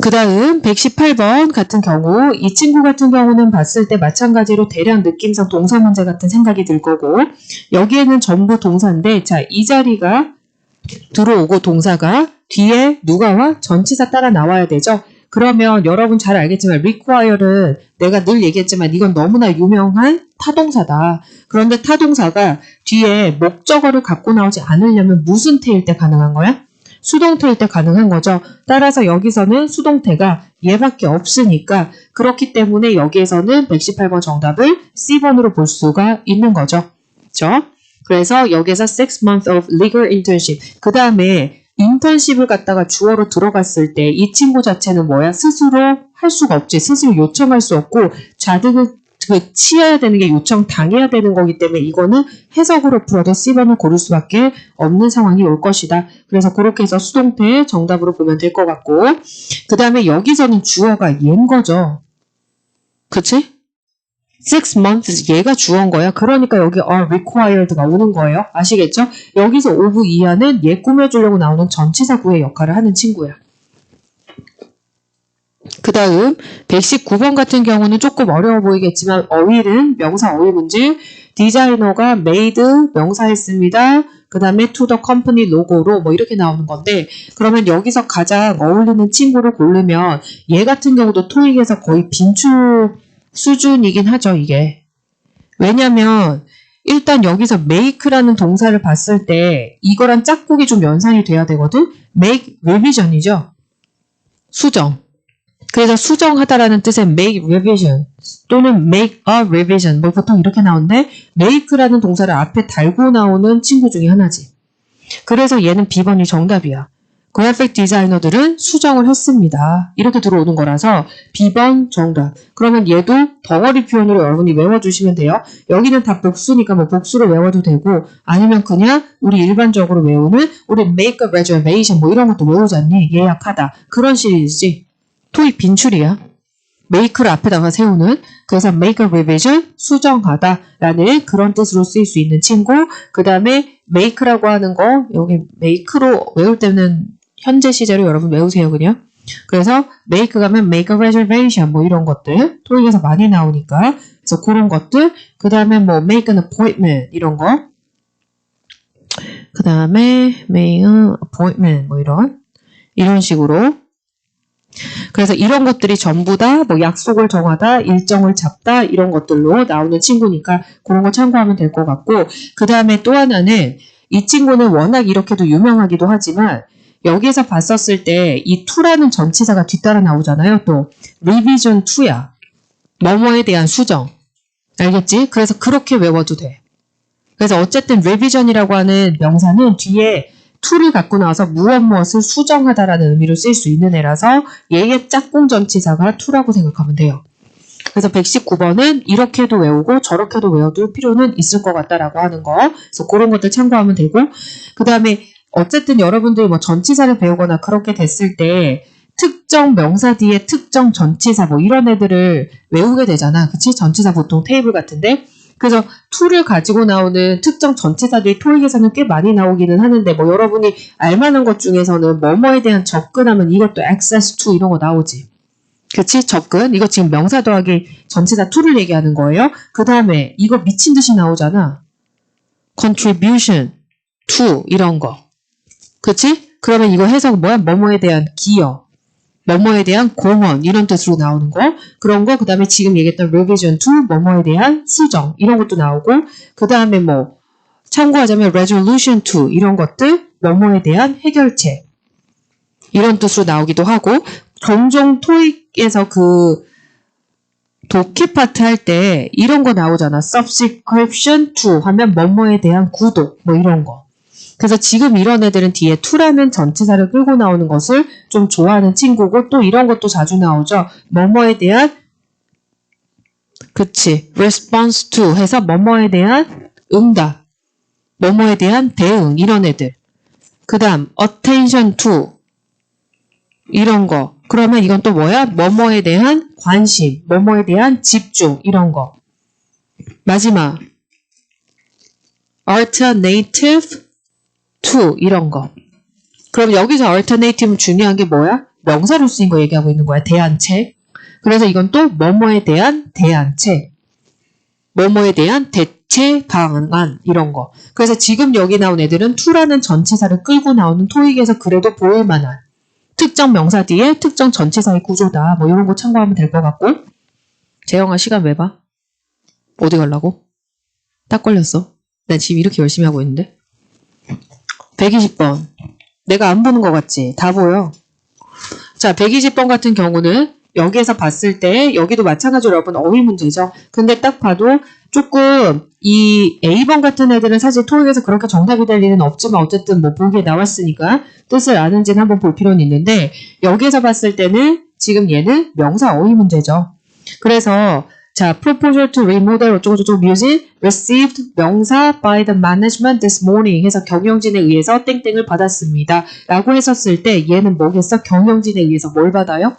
그 다음 118번 같은 경우 이 친구 같은 경우는 봤을 때 마찬가지로 대략 느낌상 동사 문제 같은 생각이 들 거고 여기에는 전부 동사인데 자, 이 자리가 들어오고 동사가 뒤에 누가 와? 전치사 따라 나와야 되죠. 그러면 여러분 잘 알겠지만 require는 내가 늘 얘기했지만 이건 너무나 유명한 타동사다. 그런데 타동사가 뒤에 목적어를 갖고 나오지 않으려면 무슨 태일 때 가능한 거야? 수동태일 때 가능한 거죠. 따라서 여기서는 수동태가 얘밖에 없으니까 그렇기 때문에 여기에서는 118번 정답을 C번으로 볼 수가 있는 거죠. 그렇죠? 그래서 여기에서 6 months of legal internship 그 다음에 인턴십을 갖다가 주어로 들어갔을 때 이 친구 자체는 뭐야? 스스로 할 수가 없지. 스스로 요청할 수 없고 자득을 치어야 되는 게 요청당해야 되는 거기 때문에 이거는 해석으로 풀어도 C번을 고를 수밖에 없는 상황이 올 것이다. 그래서 그렇게 해서 수동태 정답으로 보면 될 것 같고 그 다음에 여기서는 주어가 얘인 거죠. 그치? 6 months 얘가 주어인 거야. 그러니까 여기 are required가 오는 거예요. 아시겠죠? 여기서 of 이하는 얘 꾸며주려고 나오는 전치사구의 역할을 하는 친구야. 그 다음 119번 같은 경우는 조금 어려워 보이겠지만 어휘는 명사 어휘 문제 디자이너가 made 명사했습니다. 그 다음에 to the company 로고로 뭐 이렇게 나오는 건데 그러면 여기서 가장 어울리는 친구를 고르면 얘 같은 경우도 토익에서 거의 빈출 수준이긴 하죠, 이게. 왜냐면 일단 여기서 make라는 동사를 봤을 때 이거랑 짝꿍이 좀 연상이 돼야 되거든. make revision이죠. 수정. 그래서 수정하다라는 뜻의 make revision 또는 make a revision 뭐 보통 이렇게 나오는데 make라는 동사를 앞에 달고 나오는 친구 중에 하나지. 그래서 얘는 B번이 정답이야. 그래픽 디자이너들은 수정을 했습니다. 이렇게 들어오는 거라서 B번 정답. 그러면 얘도 덩어리 표현으로 여러분이 외워주시면 돼요. 여기는 다 복수니까 뭐 복수로 외워도 되고 아니면 그냥 우리 일반적으로 외우는 우리 make a reservation 뭐 이런 것도 외우지 않니? 예약하다. 그런 시리즈지. 토익 빈출이야. make를 앞에다가 세우는 그래서 make a revision 수정하다 라는 그런 뜻으로 쓰일 수 있는 친구 그 다음에 make라고 하는 거 여기 make로 외울 때는 현재 시제로 여러분 외우세요 그냥 그래서 make 가면 make a reservation 뭐 이런 것들 토익에서 많이 나오니까 그래서 그런 것들 그 다음에 뭐 make an appointment 이런 거 그 다음에 make an appointment 뭐 이런 식으로 그래서 이런 것들이 전부 다 뭐 약속을 정하다, 일정을 잡다 이런 것들로 나오는 친구니까 그런 거 참고하면 될 것 같고 그 다음에 또 하나는 이 친구는 워낙 이렇게도 유명하기도 하지만 여기에서 봤었을 때 이 to라는 전치사가 뒤따라 나오잖아요. 또 revision to야. 뭐뭐에 대한 수정. 알겠지? 그래서 그렇게 외워도 돼. 그래서 어쨌든 revision이라고 하는 명사는 뒤에 to를 갖고 나와서 무엇을 수정하다라는 의미로 쓰일 수 있는 애라서 얘의 짝꿍 전치사가 to라고 생각하면 돼요. 그래서 119번은 이렇게도 외우고 저렇게도 외워둘 필요는 있을 것 같다라고 하는 거. 그래서 그런 것들 참고하면 되고 그 다음에 어쨌든 여러분들이 뭐 전치사를 배우거나 그렇게 됐을 때 특정 명사 뒤에 특정 전치사 뭐 이런 애들을 외우게 되잖아. 그치? 전치사 보통 테이블 같은데 그래서 to를 가지고 나오는 특정 전치사들이 토익에서는 꽤 많이 나오기는 하는데 뭐 여러분이 알만한 것 중에서는 뭐뭐에 대한 접근하면 이것도 access to 이런 거 나오지. 그치? 접근. 이거 지금 명사 더하기 전치사 to를 얘기하는 거예요. 그 다음에 이거 미친 듯이 나오잖아. contribution to 이런 거. 그치? 그러면 이거 해석 뭐야? 뭐뭐에 대한 기여. 뭐뭐에 대한 공헌 이런 뜻으로 나오는 거 그런 거 그 다음에 지금 얘기했던 revision to 뭐뭐에 대한 수정 이런 것도 나오고 그 다음에 뭐 참고하자면 resolution to 이런 것들 뭐뭐에 대한 해결책 이런 뜻으로 나오기도 하고 종종 토익에서 그 독해 파트 할 때 이런 거 나오잖아. subscription to 하면 뭐뭐에 대한 구독 뭐 이런 거. 그래서 지금 이런 애들은 뒤에 to라는 전치사를 끌고 나오는 것을 좀 좋아하는 친구고 또 이런 것도 자주 나오죠. 뭐뭐에 대한 그치. response to 해서 뭐뭐에 대한 응답. 뭐뭐에 대한 대응 이런 애들. 그 다음 attention to 이런 거. 그러면 이건 또 뭐야? 뭐뭐에 대한 관심, 뭐뭐에 대한 집중 이런 거. 마지막 alternative to 이런 거. 그럼 여기서 alternative는 중요한 게 뭐야? 명사로 쓰인 거 얘기하고 있는 거야. 대안책. 그래서 이건 또 뭐뭐에 대한 대안책. 뭐뭐에 대한 대체 방안 이런 거. 그래서 지금 여기 나온 애들은 to라는 전치사를 끌고 나오는 토익에서 그래도 보일 만한 특정 명사 뒤에 특정 전치사의 구조다. 뭐 이런 거 참고하면 될 것 같고. 재영아 시간 왜 봐? 어디 가려고? 딱 걸렸어. 난 지금 이렇게 열심히 하고 있는데. 120번. 내가 안 보는 것 같지? 다 보여. 자, 120번 같은 경우는 여기에서 봤을 때 여기도 마찬가지로 여러분 어휘 문제죠. 근데 딱 봐도 조금 이 A번 같은 애들은 사실 토익에서 그렇게 정답이 될 일은 없지만 어쨌든 뭐 보기에 나왔으니까 뜻을 아는지는 한번 볼 필요는 있는데 여기에서 봤을 때는 지금 얘는 명사 어휘 문제죠. 그래서 자, proposal to remodel 어쩌고저쩌고 music received 명사 by the management this morning 해서 경영진에 의해서 땡땡을 받았습니다. 라고 했었을 때 얘는 뭐겠어? 경영진에 의해서 뭘 받아요?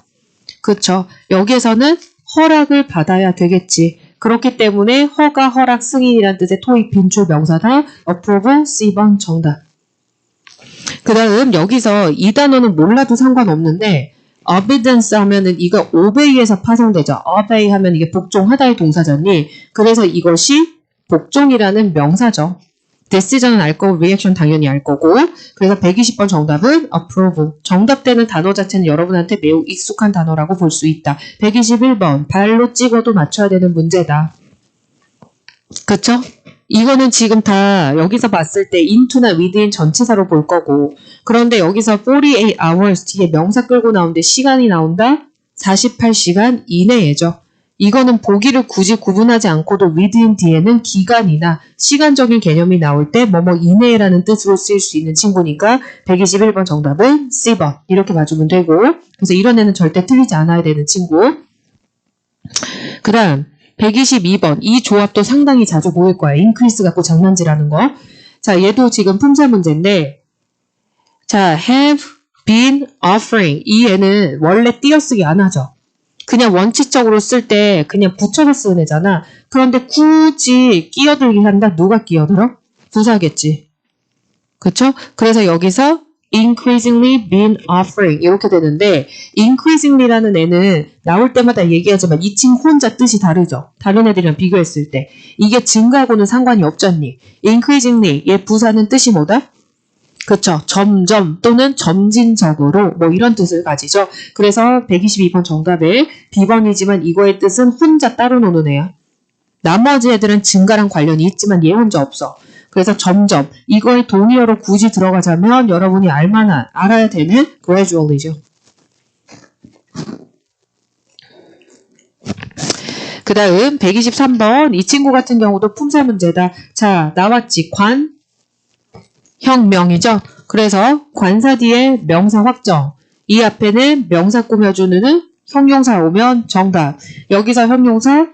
그쵸. 여기에서는 허락을 받아야 되겠지. 그렇기 때문에 허가, 허락, 승인이란 뜻의 토익 빈출 명사다. approve C번 정답. 그 다음 여기서 이 단어는 몰라도 상관없는데 obedience 하면은 이거 obey에서 파생되죠. obey 하면 이게 복종하다의 동사잖니. 그래서 이것이 복종이라는 명사죠. decision은 알 거고 reaction 당연히 알 거고. 그래서 120번 정답은 approve. 정답되는 단어 자체는 여러분한테 매우 익숙한 단어라고 볼 수 있다. 121번 발로 찍어도 맞춰야 되는 문제다. 그쵸? 이거는 지금 다 여기서 봤을 때 into나 within 전치사로 볼 거고 그런데 여기서 48 hours 뒤에 명사 끌고 나오는데 시간이 나온다? 48시간 이내에죠. 이거는 보기를 굳이 구분하지 않고도 within 뒤에는 기간이나 시간적인 개념이 나올 때 뭐뭐 이내라는 뜻으로 쓰일 수 있는 친구니까 121번 정답은 C번 이렇게 봐주면 되고 그래서 이런 애는 절대 틀리지 않아야 되는 친구. 그 다음 122번 이 조합도 상당히 자주 보일 거야. increase 갖고 장난질하는 거. 자 얘도 지금 품사 문제인데 자 have been offering 이 애는 원래 띄어쓰기 안 하죠. 그냥 원칙적으로 쓸 때 그냥 붙여서 쓰는 애잖아. 그런데 굳이 끼어들기 한다. 누가 끼어들어? 부사겠지. 그쵸? 그래서 여기서 increasingly been offering 이렇게 되는데 increasingly라는 애는 나올 때마다 얘기하지만 이 친구 혼자 뜻이 다르죠. 다른 애들이랑 비교했을 때. 이게 증가하고는 상관이 없잖니. increasingly 얘 부사는 뜻이 뭐다? 그쵸. 점점 또는 점진적으로 뭐 이런 뜻을 가지죠. 그래서 122번 정답에 B번이지만 이거의 뜻은 혼자 따로 노는 애야. 나머지 애들은 증가랑 관련이 있지만 얘 혼자 없어. 그래서 점점 이거의 동의어로 굳이 들어가자면 여러분이 알아야 되는 gradually죠. 그 다음 123번 이 친구 같은 경우도 품사 문제다. 자 나왔지. 관형명이죠. 그래서 관사 뒤에 명사 확정. 이 앞에는 명사 꾸며주는 형용사 오면 정답. 여기서 형용사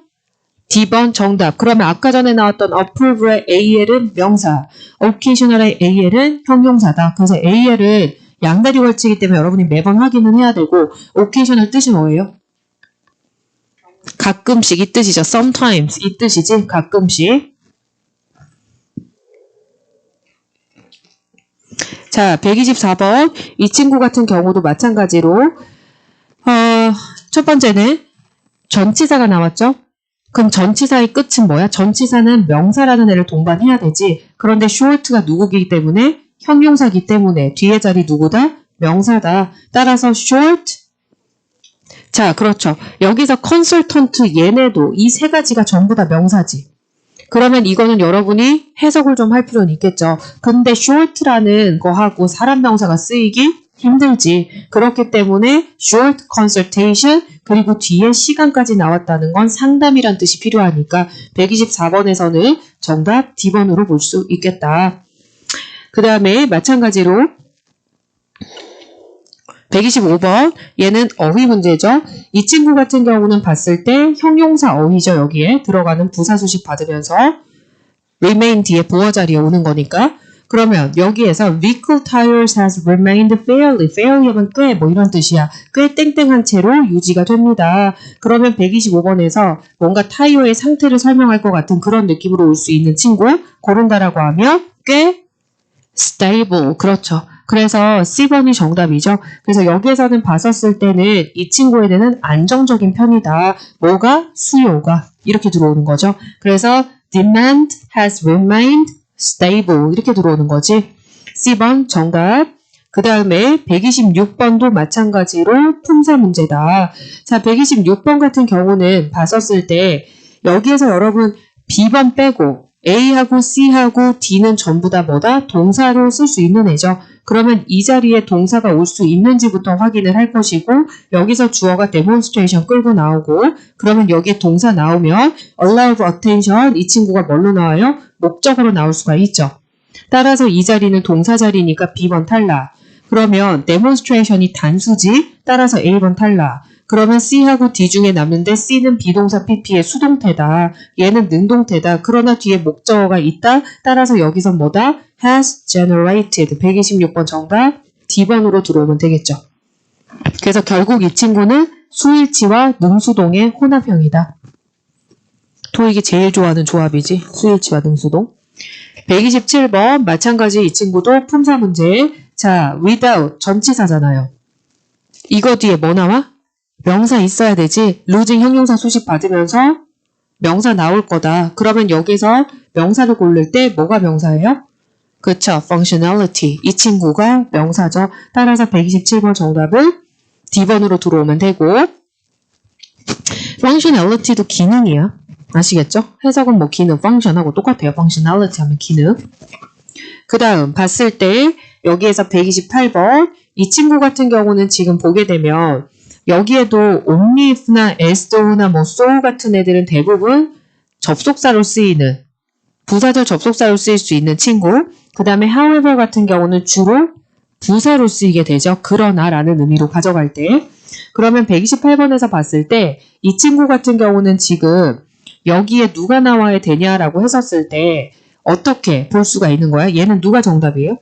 D번 정답. 그러면 아까 전에 나왔던 approve의 AL은 명사, occasional의 AL은 형용사다. 그래서 AL은 양다리 걸치기 때문에 여러분이 매번 확인은 해야 되고 occasional 뜻이 뭐예요? 가끔씩 이 뜻이죠. sometimes 이 뜻이지. 가끔씩. 자, 124번 이 친구 같은 경우도 마찬가지로 첫 번째는 전치사가 나왔죠. 그럼 전치사의 끝은 뭐야? 전치사는 명사라는 애를 동반해야 되지. 그런데 short가 누구기 때문에 형용사기 때문에 뒤에 자리 누구다? 명사다. 따라서 short. 자, 그렇죠. 여기서 consultant 얘네도 이 세 가지가 전부 다 명사지. 그러면 이거는 여러분이 해석을 좀 할 필요는 있겠죠. 근데 short라는 거하고 사람 명사가 쓰이기 힘들지. 그렇기 때문에 short consultation 그리고 뒤에 시간까지 나왔다는 건 상담이란 뜻이 필요하니까 124번에서는 정답 D번으로 볼 수 있겠다. 그 다음에 마찬가지로 125번 얘는 어휘 문제죠. 이 친구 같은 경우는 봤을 때 형용사 어휘죠. 여기에 들어가는 부사 수식 받으면서 remain 뒤에 보어 자리에 오는 거니까 그러면 여기에서 vehicle tires has remained fairly. fairly 하면 꽤 뭐 이런 뜻이야. 꽤 땡땡한 채로 유지가 됩니다. 그러면 125번에서 뭔가 타이어의 상태를 설명할 것 같은 그런 느낌으로 올 수 있는 친구 고른다라고 하면 꽤 stable. 그렇죠. 그래서 C번이 정답이죠. 그래서 여기에서는 봤었을 때는 이 친구에 대한 안정적인 편이다. 뭐가? 수요가. 이렇게 들어오는 거죠. 그래서 demand has remained stable. 이렇게 들어오는 거지. C번 정답. 그 다음에 126번도 마찬가지로 품사 문제다. 자, 126번 같은 경우는 봤었을 때 여기에서 여러분 B번 빼고 A하고 C하고 D는 전부 다 뭐다? 동사로 쓸 수 있는 애죠. 그러면 이 자리에 동사가 올 수 있는지부터 확인을 할 것이고 여기서 주어가 demonstration 끌고 나오고 그러면 여기에 동사 나오면 allow attention 이 친구가 뭘로 나와요? 목적으로 나올 수가 있죠. 따라서 이 자리는 동사 자리니까 B번 탈락. 그러면 demonstration이 단수지 따라서 A번 탈락. 그러면 C하고 D 중에 남는데 C는 비동사 PP의 수동태다. 얘는 능동태다. 그러나 뒤에 목적어가 있다. 따라서 여기서 뭐다? has generated. 126번 정답 D번으로 들어오면 되겠죠. 그래서 결국 이 친구는 수일치와 능수동의 혼합형이다. 토익이 제일 좋아하는 조합이지. 수일치와 능수동. 127번 마찬가지 이 친구도 품사 문제. 자, without 전치사잖아요. 이거 뒤에 뭐 나와? 명사 있어야 되지. losing 형용사 수식 받으면서 명사 나올 거다. 그러면 여기서 명사를 고를 때 뭐가 명사예요? 그쵸. functionality. 이 친구가 명사죠. 따라서 127번 정답은 D번으로 들어오면 되고 functionality도 기능이야. 아시겠죠? 해석은 뭐 기능, function하고 똑같아요. functionality 하면 기능. 그 다음 봤을 때 여기에서 128번 이 친구 같은 경우는 지금 보게 되면 여기에도 only if나 as though나 뭐 so 같은 애들은 대부분 접속사로 쓰이는 부사절 접속사로 쓰일 수 있는 친구. 그 다음에 however 같은 경우는 주로 부사로 쓰이게 되죠. 그러나 라는 의미로 가져갈 때. 그러면 128번에서 봤을 때 이 친구 같은 경우는 지금 여기에 누가 나와야 되냐라고 했었을 때 어떻게 볼 수가 있는 거야? 얘는 누가 정답이에요?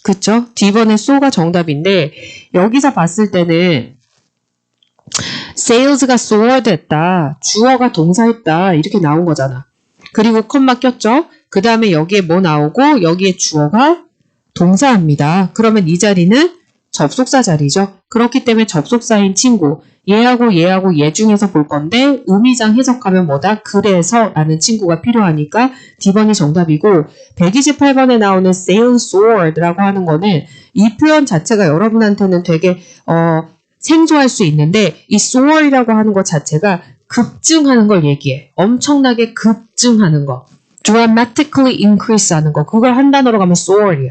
그쵸? D번에 so가 정답인데 여기서 봤을 때는 sales가 soared 했다. 주어가 동사했다. 이렇게 나온 거잖아. 그리고 콤마 꼈죠? 그 다음에 여기에 뭐 나오고 여기에 주어가 동사입니다. 그러면 이 자리는 접속사 자리죠. 그렇기 때문에 접속사인 친구 얘하고 얘하고 얘 중에서 볼 건데 의미상 해석하면 뭐다? 그래서 라는 친구가 필요하니까 D번이 정답이고 128번에 나오는 sail soared라고 하는 거는 이 표현 자체가 여러분한테는 되게 생소할 수 있는데 이 soar이라고 하는 것 자체가 급증하는 걸 얘기해. 엄청나게 급증하는 거. dramatically increase 하는 거. 그걸 한 단어로 가면 soar이야.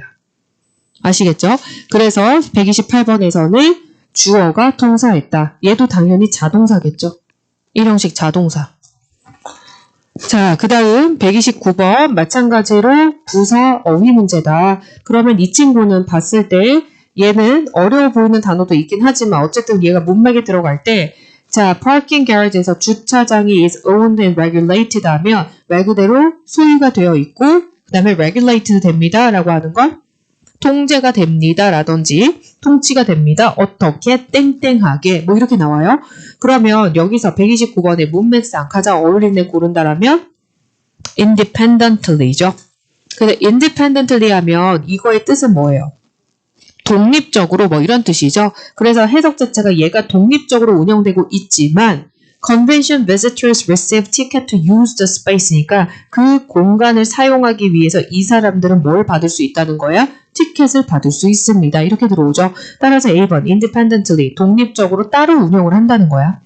아시겠죠? 그래서 128번에서는 주어가 동사했다. 얘도 당연히 자동사겠죠. 일형식 자동사. 자, 그 다음 129번 마찬가지로 부사 어휘 문제다. 그러면 이 친구는 봤을 때 얘는 어려워 보이는 단어도 있긴 하지만 어쨌든 얘가 문맥에 들어갈 때 자, parking garage에서 주차장이 is owned and regulated 하면 말 그대로 소유가 되어 있고 그 다음에 regulated 됩니다 라고 하는 건 통제가 됩니다 라든지 통치가 됩니다. 어떻게 땡땡하게 뭐 이렇게 나와요. 그러면 여기서 129번의 문맥상 가장 어울리는 애 고른다라면 independently죠. 근데 independently 하면 이거의 뜻은 뭐예요? 독립적으로 뭐 이런 뜻이죠. 그래서 해석 자체가 얘가 독립적으로 운영되고 있지만 convention visitors receive ticket to use the space니까 그 공간을 사용하기 위해서 이 사람들은 뭘 받을 수 있다는 거야? 티켓을 받을 수 있습니다. 이렇게 들어오죠. 따라서 A번 independently 독립적으로 따로 운영을 한다는 거야.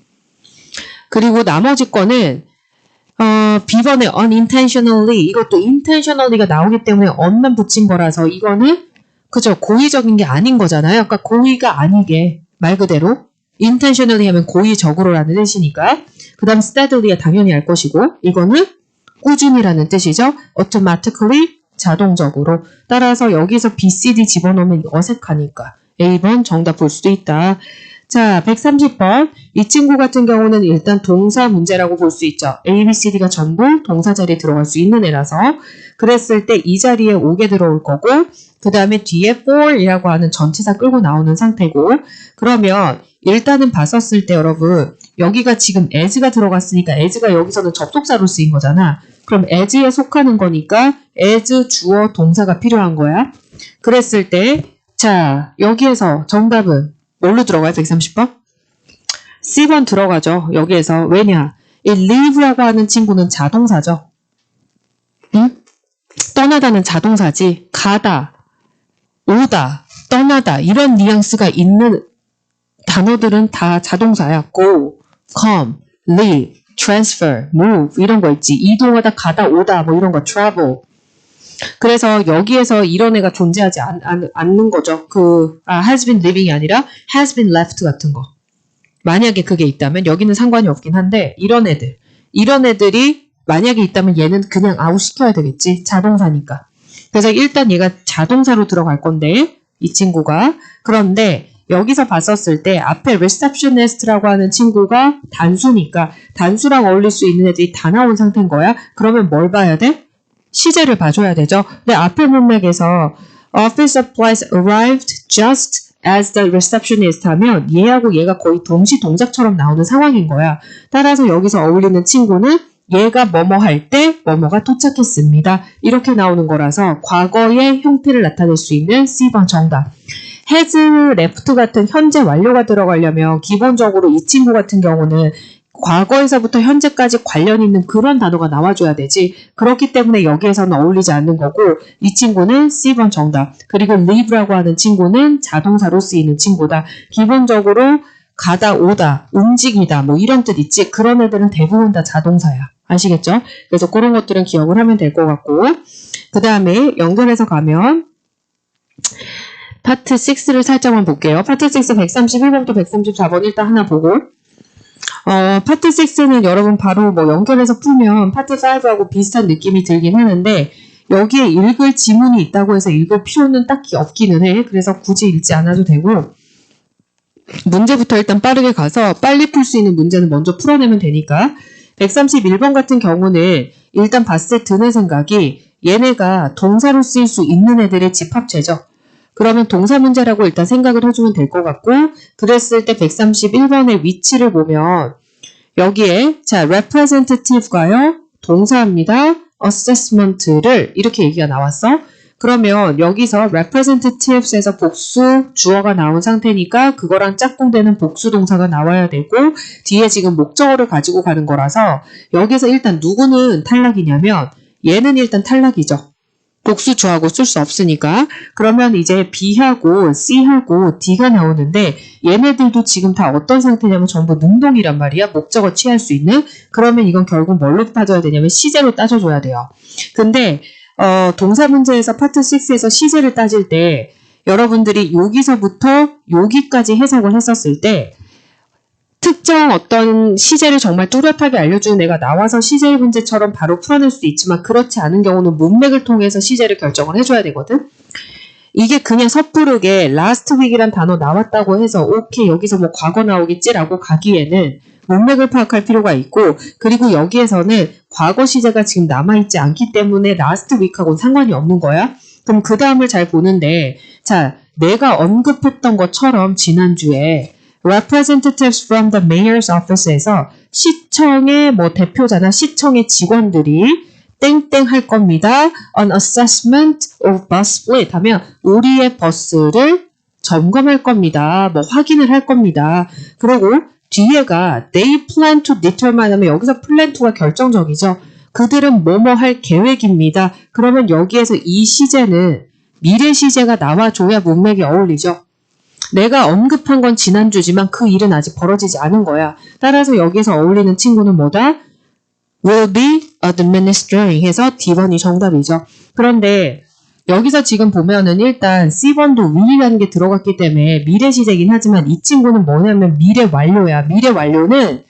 그리고 나머지 거는 B번에 unintentionally 이것도 intentionally가 나오기 때문에 on만 붙인 거라서 이거는 그죠? 고의적인 게 아닌 거잖아요. 그러니까 고의가 아니게 말 그대로 intentionally 하면 고의적으로라는 뜻이니까 그 다음 steadily 당연히 알 것이고 이거는 꾸준히라는 뜻이죠. automatically 자동적으로. 따라서 여기서 B, C, D 집어넣으면 어색하니까 A번 정답 볼 수도 있다. 자, 130번. 이 친구 같은 경우는 일단 동사 문제라고 볼 수 있죠. A, B, C, D가 전부 동사 자리에 들어갈 수 있는 애라서 그랬을 때 이 자리에 오게 들어올 거고 그 다음에 뒤에 for이라고 하는 전치사 끌고 나오는 상태고 그러면 일단은 봤었을 때 여러분 여기가 지금 as가 들어갔으니까 as가 여기서는 접속사로 쓰인 거잖아. 그럼 as에 속하는 거니까 as 주어 동사가 필요한 거야. 그랬을 때 자 여기에서 정답은 뭘로 들어가요? 130번? C번 들어가죠. 여기에서 왜냐? 이 leave라고 하는 친구는 자동사죠. 응? 떠나다는 자동사지. 가다, 오다, 떠나다 이런 뉘앙스가 있는 단어들은 다 자동사야. go, come, leave, transfer, move 이런 거 있지. 이동하다, 가다, 오다 뭐 이런 거 travel. 그래서 여기에서 이런 애가 존재하지 않는 거죠. has been living이 아니라 has been left 같은 거. 만약에 그게 있다면 여기는 상관이 없긴 한데 이런 애들이 만약에 있다면 얘는 그냥 아웃 시켜야 되겠지. 자동사니까. 그래서 일단 얘가 자동사로 들어갈 건데 이 친구가 그런데 여기서 봤었을 때 앞에 receptionist라고 하는 친구가 단수니까 단수랑 어울릴 수 있는 애들이 다 나온 상태인 거야. 그러면 뭘 봐야 돼? 시제를 봐줘야 되죠. 근데 앞에 문맥에서 office supplies arrived just as the receptionist 하면 얘하고 얘가 거의 동시 동작처럼 나오는 상황인 거야. 따라서 여기서 어울리는 친구는 얘가 뭐뭐 할 때 뭐뭐가 도착했습니다. 이렇게 나오는 거라서 과거의 형태를 나타낼 수 있는 C번 정답. has left 같은 현재 완료가 들어가려면 기본적으로 이 친구 같은 경우는 과거에서부터 현재까지 관련 있는 그런 단어가 나와줘야 되지. 그렇기 때문에 여기에서는 어울리지 않는 거고 이 친구는 C번 정답. 그리고 leave라고 하는 친구는 자동사로 쓰이는 친구다. 기본적으로 가다, 오다, 움직이다 뭐 이런 뜻 있지. 그런 애들은 대부분 다 자동사야. 아시겠죠? 그래서 그런 것들은 기억을 하면 될 것 같고 그 다음에 연결해서 가면 파트 6를 살짝만 볼게요. 파트 6 131번부터 134번 일단 하나 보고 파트 6는 여러분 바로 뭐 연결해서 풀면 파트 5하고 비슷한 느낌이 들긴 하는데 여기에 읽을 지문이 있다고 해서 읽을 필요는 딱히 없기는 해. 그래서 굳이 읽지 않아도 되고 문제부터 일단 빠르게 가서 빨리 풀 수 있는 문제는 먼저 풀어내면 되니까 131번 같은 경우는 일단 봤을 때 드는 생각이 얘네가 동사로 쓰일 수 있는 애들의 집합체죠. 그러면 동사 문제라고 일단 생각을 해주면 될 것 같고 그랬을 때 131번의 위치를 보면 여기에 자 representative가요 동사입니다. assessment를 이렇게 얘기가 나왔어. 그러면 여기서 representatives에서 복수 주어가 나온 상태니까 그거랑 짝꿍되는 복수 동사가 나와야 되고 뒤에 지금 목적어를 가지고 가는 거라서 여기서 일단 누구는 탈락이냐면 얘는 일단 탈락이죠. 복수 주어하고 쓸 수 없으니까 그러면 이제 B하고 C하고 D가 나오는데 얘네들도 지금 다 어떤 상태냐면 전부 능동이란 말이야. 목적어 취할 수 있는. 그러면 이건 결국 뭘로 따져야 되냐면 시제로 따져줘야 돼요. 근데 동사 문제에서 파트 6에서 시제를 따질 때 여러분들이 여기서부터 여기까지 해석을 했었을 때 특정 어떤 시제를 정말 뚜렷하게 알려주는 애가 나와서 시제 문제처럼 바로 풀어낼 수 있지만 그렇지 않은 경우는 문맥을 통해서 시제를 결정을 해줘야 되거든. 이게 그냥 섣부르게 last week이란 단어 나왔다고 해서 오케이 여기서 뭐 과거 나오겠지라고 가기에는 문맥을 파악할 필요가 있고 그리고 여기에서는 과거 시제가 지금 남아있지 않기 때문에 last week하고는 상관이 없는 거야. 그럼 그 다음을 잘 보는데 자 내가 언급했던 것처럼 지난주에 representatives from the mayor's office에서 시청의 뭐 대표자나 시청의 직원들이 땡땡 할 겁니다. An assessment of bus split 하면 우리의 버스를 점검할 겁니다. 뭐 확인을 할 겁니다. 그리고 뒤에가 they plan to determine 하면 여기서 plan to가 결정적이죠. 그들은 뭐뭐 할 계획입니다. 그러면 여기에서 이 시제는 미래 시제가 나와줘야 문맥이 어울리죠. 내가 언급한 건 지난주지만 그 일은 아직 벌어지지 않은 거야. 따라서 여기에서 어울리는 친구는 뭐다? will be administering 해서 D번이 정답이죠. 그런데 여기서 지금 보면은 일단 C번도 will이라는 게 들어갔기 때문에 미래 시제긴 하지만 이 친구는 뭐냐면 미래 완료야. 미래 완료는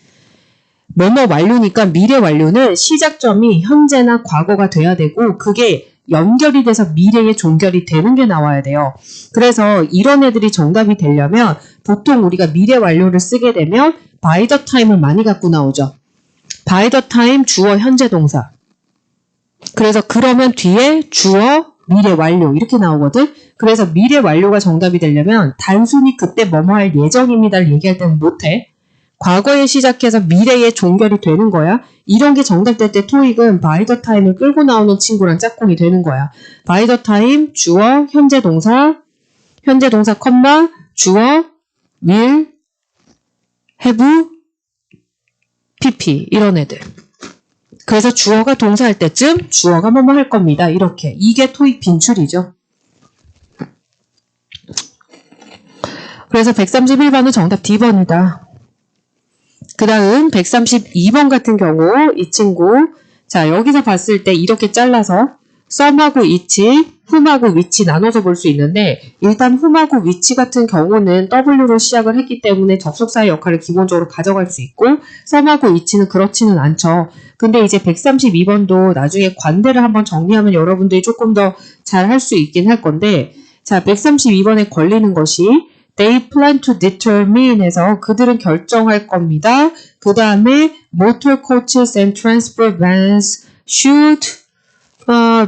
뭐뭐 완료니까 미래 완료는 시작점이 현재나 과거가 돼야 되고 그게 연결이 돼서 미래에 종결이 되는 게 나와야 돼요. 그래서 이런 애들이 정답이 되려면 보통 우리가 미래 완료를 쓰게 되면 by the time을 많이 갖고 나오죠. by the time 주어 현재 동사. 그래서 그러면 뒤에 주어 미래 완료 이렇게 나오거든. 그래서 미래 완료가 정답이 되려면 단순히 그때 뭐뭐 할 예정입니다를 얘기할 때는 못해. 과거에 시작해서 미래에 종결이 되는 거야. 이런 게 정답될 때 토익은 by the time을 끌고 나오는 친구랑 짝꿍이 되는 거야. by the time 주어 현재 동사 컴마 주어 will have pp 이런 애들. 그래서 주어가 동사할 때쯤 주어가 뭐뭐 할 겁니다. 이렇게. 이게 토익 빈출이죠. 그래서 131번은 정답 D번이다. 그 다음 132번 같은 경우 이 친구 자 여기서 봤을 때 이렇게 잘라서 some하고 each, whom하고 which 나눠서 볼 수 있는데 일단 whom하고 which 같은 경우는 W로 시작을 했기 때문에 접속사의 역할을 기본적으로 가져갈 수 있고 some하고 each는 그렇지는 않죠. 근데 이제 132번도 나중에 관대를 한번 정리하면 여러분들이 조금 더 잘 할 수 있긴 할 건데 자 132번에 걸리는 것이 They plan to determine 해서 그들은 결정할 겁니다. 그 다음에 motor coaches and transport vans should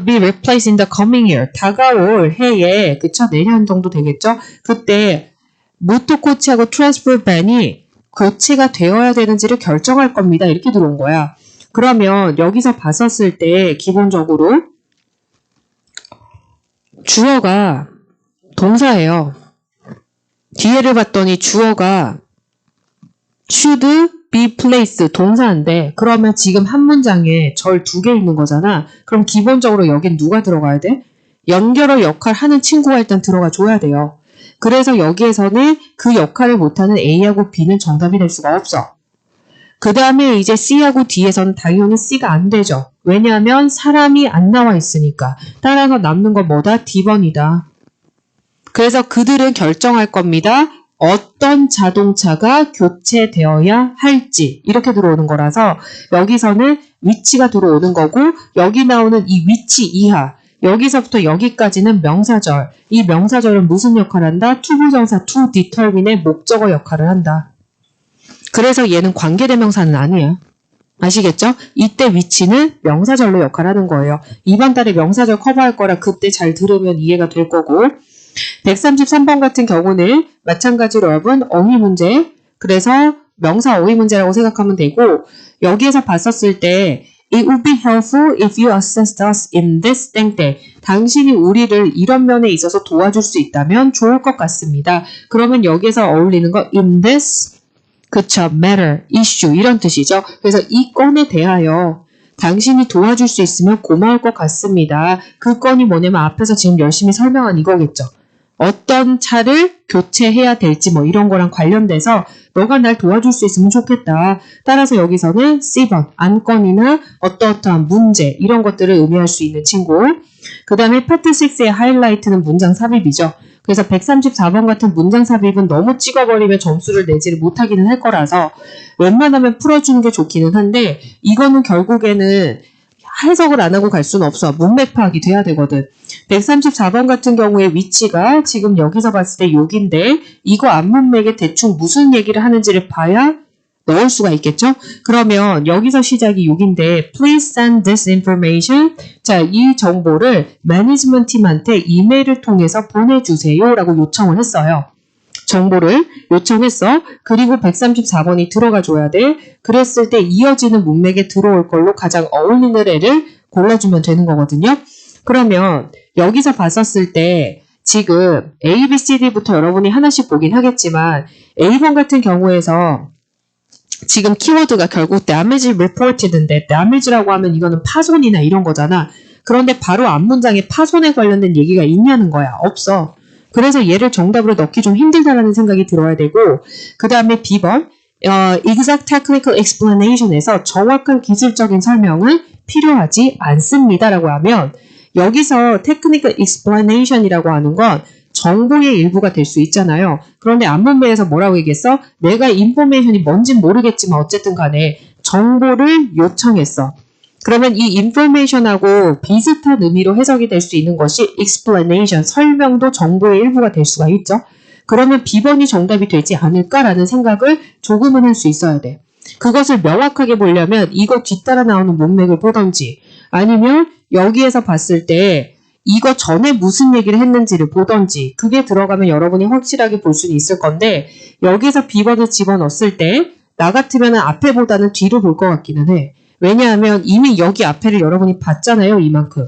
be replaced in the coming year. 다가올 해에 그쵸? 내년 정도 되겠죠? 그때 모터 코치하고 트랜스포트 밴이 교체가 되어야 되는지를 결정할 겁니다. 이렇게 들어온 거야. 그러면 여기서 봤었을 때 기본적으로 주어가 동사예요. 뒤에를 봤더니 주어가 should be placed 동사인데 그러면 지금 한 문장에 절 2개 있는 거잖아. 그럼 기본적으로 여긴 누가 들어가야 돼? 연결어 역할 하는 친구가 일단 들어가 줘야 돼요. 그래서 여기에서는 그 역할을 못하는 A하고 B는 정답이 될 수가 없어. 그 다음에 이제 C하고 D에서는 당연히 C가 안 되죠. 왜냐하면 사람이 안 나와 있으니까. 따라서 남는 건 뭐다? D번이다. 그래서 그들은 결정할 겁니다. 어떤 자동차가 교체되어야 할지 이렇게 들어오는 거라서 여기서는 위치가 들어오는 거고 여기 나오는 이 위치 이하 여기서부터 여기까지는 명사절. 이 명사절은 무슨 역할을 한다? 투부정사 to determine의 목적어 역할을 한다. 그래서 얘는 관계대명사는 아니야. 아시겠죠? 이때 위치는 명사절로 역할을 하는 거예요. 이번 달에 명사절 커버할 거라 그때 잘 들으면 이해가 될 거고 133번 같은 경우는 마찬가지로 여러분 어휘 문제 그래서 명사 어휘 문제라고 생각하면 되고 여기에서 봤었을 때 It would be helpful if you assist us in this 땡땡. 당신이 우리를 이런 면에 있어서 도와줄 수 있다면 좋을 것 같습니다. 그러면 여기에서 어울리는 거 in this 그쵸 matter, issue 이런 뜻이죠. 그래서 이 건에 대하여 당신이 도와줄 수 있으면 고마울 것 같습니다. 그 건이 뭐냐면 앞에서 지금 열심히 설명한 이거겠죠. 어떤 차를 교체해야 될지 뭐 이런 거랑 관련돼서 너가 날 도와줄 수 있으면 좋겠다. 따라서 여기서는 C번, 안건이나 어떠어떠한 문제 이런 것들을 의미할 수 있는 친구. 그 다음에 파트 6의 하이라이트는 문장 삽입이죠. 그래서 134번 같은 문장 삽입은 너무 찍어버리면 점수를 내지를 못하기는 할 거라서 웬만하면 풀어주는 게 좋기는 한데 이거는 결국에는 해석을 안 하고 갈 수는 없어. 문맥 파악이 돼야 되거든. 134번 같은 경우에 위치가 지금 여기서 봤을 때 여기인데 이거 앞문맥에 대충 무슨 얘기를 하는지를 봐야 넣을 수가 있겠죠? 그러면 여기서 시작이 여기인데 Please send this information. 자, 이 정보를 매니지먼트 팀한테 이메일을 통해서 보내주세요 라고 요청을 했어요. 정보를 요청했어. 그리고 134번이 들어가 줘야 돼. 그랬을 때 이어지는 문맥에 들어올 걸로 가장 어울리는 애를 골라주면 되는 거거든요. 그러면 여기서 봤었을 때 지금 A, B, C, D부터 여러분이 하나씩 보긴 하겠지만 A번 같은 경우에서 지금 키워드가 결국 damage reported인데 damage라고 하면 이거는 파손이나 이런 거잖아. 그런데 바로 앞문장에 파손에 관련된 얘기가 있냐는 거야. 없어. 그래서 얘를 정답으로 넣기 좀 힘들다라는 생각이 들어야 되고 그 다음에 B번 exact technical explanation에서 정확한 기술적인 설명은 필요하지 않습니다라고 하면 여기서 technical explanation이라고 하는 건 정보의 일부가 될 수 있잖아요. 그런데 앞문맥에서 뭐라고 얘기했어? 내가 인포메이션이 뭔진 모르겠지만 어쨌든 간에 정보를 요청했어. 그러면 이 인포메이션하고 비슷한 의미로 해석이 될 수 있는 것이 explanation, 설명도 정보의 일부가 될 수가 있죠. 그러면 B번이 정답이 되지 않을까라는 생각을 조금은 할 수 있어야 돼. 그것을 명확하게 보려면 이거 뒤따라 나오는 문맥을 보던지 아니면 여기에서 봤을 때 이거 전에 무슨 얘기를 했는지를 보던지 그게 들어가면 여러분이 확실하게 볼 수는 있을 건데 여기서 B번을 집어넣었을 때 나 같으면 앞에보다는 뒤로 볼 것 같기는 해. 왜냐하면 이미 여기 앞에를 여러분이 봤잖아요. 이만큼.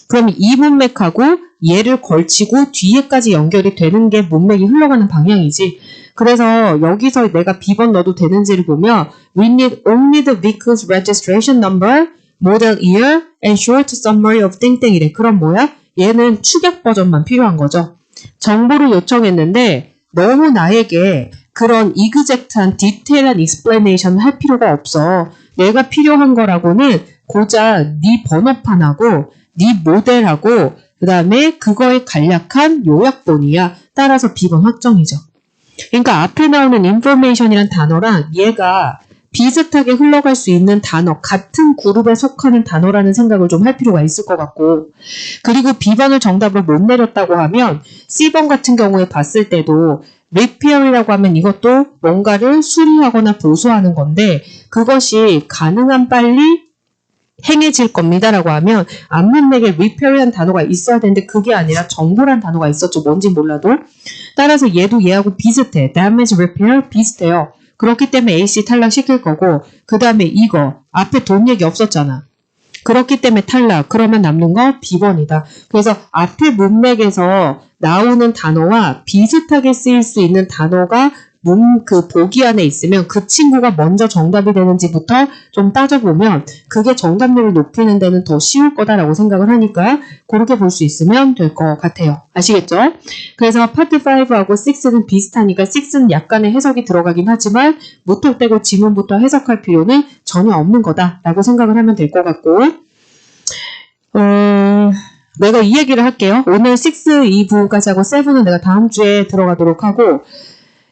그럼 이 문맥하고 얘를 걸치고 뒤에까지 연결이 되는 게 문맥이 흘러가는 방향이지. 그래서 여기서 내가 B번 넣어도 되는지를 보면 We need only the vehicle's registration number, model year, and short summary of 땡땡이래. 그럼 뭐야? 얘는 축약 버전만 필요한 거죠. 정보를 요청했는데 너무 나에게 그런 exact한 디테일한 explanation을 할 필요가 없어. 내가 필요한 거라고는 고작 네 번호판하고 네 모델하고 그 다음에 그거의 간략한 요약본이야. 따라서 B번 확정이죠. 그러니까 앞에 나오는 information이란 단어랑 얘가 비슷하게 흘러갈 수 있는 단어, 같은 그룹에 속하는 단어라는 생각을 좀 할 필요가 있을 것 같고 그리고 B번을 정답으로 못 내렸다고 하면 C번 같은 경우에 봤을 때도 repair이라고 하면 이것도 뭔가를 수리하거나 보수하는 건데 그것이 가능한 빨리 행해질 겁니다라고 하면 앞문맥에 repair이라는 단어가 있어야 되는데 그게 아니라 정보란 단어가 있었죠. 뭔지 몰라도. 따라서 얘도 얘하고 비슷해. damage, repair 비슷해요. 그렇기 때문에 AC 탈락시킬 거고 그 다음에 이거 앞에 돈 얘기 없었잖아. 그렇기 때문에 탈락. 그러면 남는 거 B번이다. 그래서 앞에 문맥에서 나오는 단어와 비슷하게 쓰일 수 있는 단어가 그 보기 안에 있으면 그 친구가 먼저 정답이 되는지부터 좀 따져보면 그게 정답률을 높이는 데는 더 쉬울 거다라고 생각을 하니까 그렇게 볼 수 있으면 될 것 같아요. 아시겠죠? 그래서 파트 5하고 6는 비슷하니까 6는 약간의 해석이 들어가긴 하지만 무턱대고 지문부터 해석할 필요는 전혀 없는 거다라고 생각을 하면 될 것 같고 내가 이 얘기를 할게요. 오늘 6, 2부까지 하고 7은 내가 다음 주에 들어가도록 하고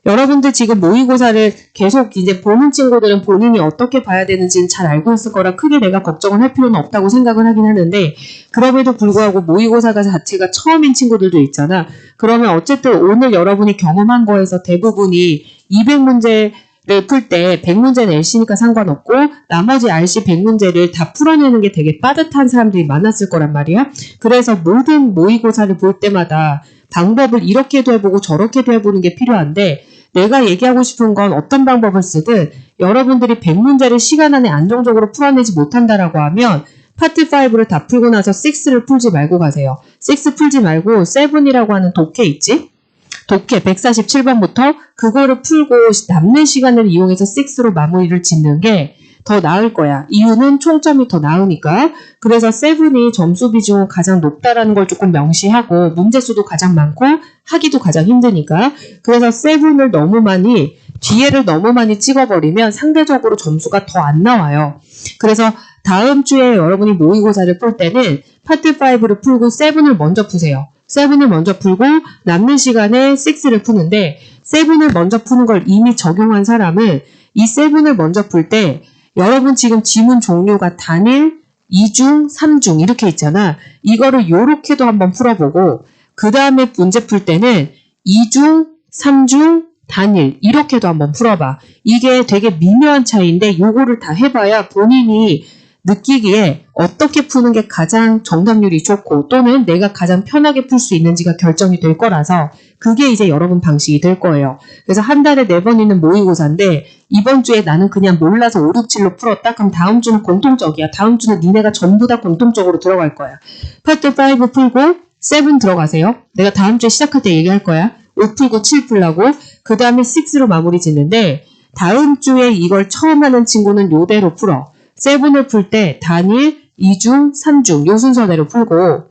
여러분들 지금 모의고사를 계속 이제 보는 친구들은 본인이 어떻게 봐야 되는지는 잘 알고 있을 거라 크게 내가 걱정을 할 필요는 없다고 생각을 하긴 하는데 그럼에도 불구하고 모의고사가 자체가 처음인 친구들도 있잖아. 그러면 어쨌든 오늘 여러분이 경험한 거에서 대부분이 200문제를 풀 때 100문제 낼시니까 상관없고 나머지 RC 100문제를 다 풀어내는 게 되게 빠듯한 사람들이 많았을 거란 말이야. 그래서 모든 모의고사를 볼 때마다 방법을 이렇게도 해보고 저렇게도 해보는 게 필요한데 내가 얘기하고 싶은 건 어떤 방법을 쓰든 여러분들이 100문제를 시간 안에 안정적으로 풀어내지 못한다라고 하면 파트 5를 다 풀고 나서 6를 풀지 말고 가세요. 6 풀지 말고 7이라고 하는 독해 있지? 독해 147번부터 그거를 풀고 남는 시간을 이용해서 6로 마무리를 짓는 게 더 나을 거야. 이유는 총점이 더 나으니까. 그래서 7이 점수 비중은 가장 높다라는 걸 조금 명시하고 문제 수도 가장 많고 하기도 가장 힘드니까. 그래서 7을 너무 많이 뒤에를 너무 많이 찍어버리면 상대적으로 점수가 더 안 나와요. 그래서 다음 주에 여러분이 모의고사를 풀 때는 파트 5를 풀고 7을 먼저 푸세요. 7을 먼저 풀고 남는 시간에 6를 푸는데 7을 먼저 푸는 걸 이미 적용한 사람은 이 7을 먼저 풀 때 여러분 지금 지문 종류가 단일, 2중, 3중 이렇게 있잖아. 이거를 요렇게도 한번 풀어보고 그 다음에 문제 풀 때는 2중, 3중, 단일 이렇게도 한번 풀어봐. 이게 되게 미묘한 차이인데 요거를 다 해봐야 본인이 느끼기에 어떻게 푸는 게 가장 정답률이 좋고 또는 내가 가장 편하게 풀 수 있는지가 결정이 될 거라서 그게 이제 여러분 방식이 될 거예요. 그래서 한 달에 4번 있는 모의고사인데 이번 주에 나는 그냥 몰라서 5, 6, 7로 풀었다? 그럼 다음 주는 공통적이야. 다음 주는 니네가 전부 다 공통적으로 들어갈 거야. 파트 5 풀고 7 들어가세요. 내가 다음 주에 시작할 때 얘기할 거야. 5 풀고 7 풀라고. 그 다음에 6로 마무리 짓는데 다음 주에 이걸 처음 하는 친구는 요대로 풀어. 7을 풀 때 단일, 2중, 3중 요 순서대로 풀고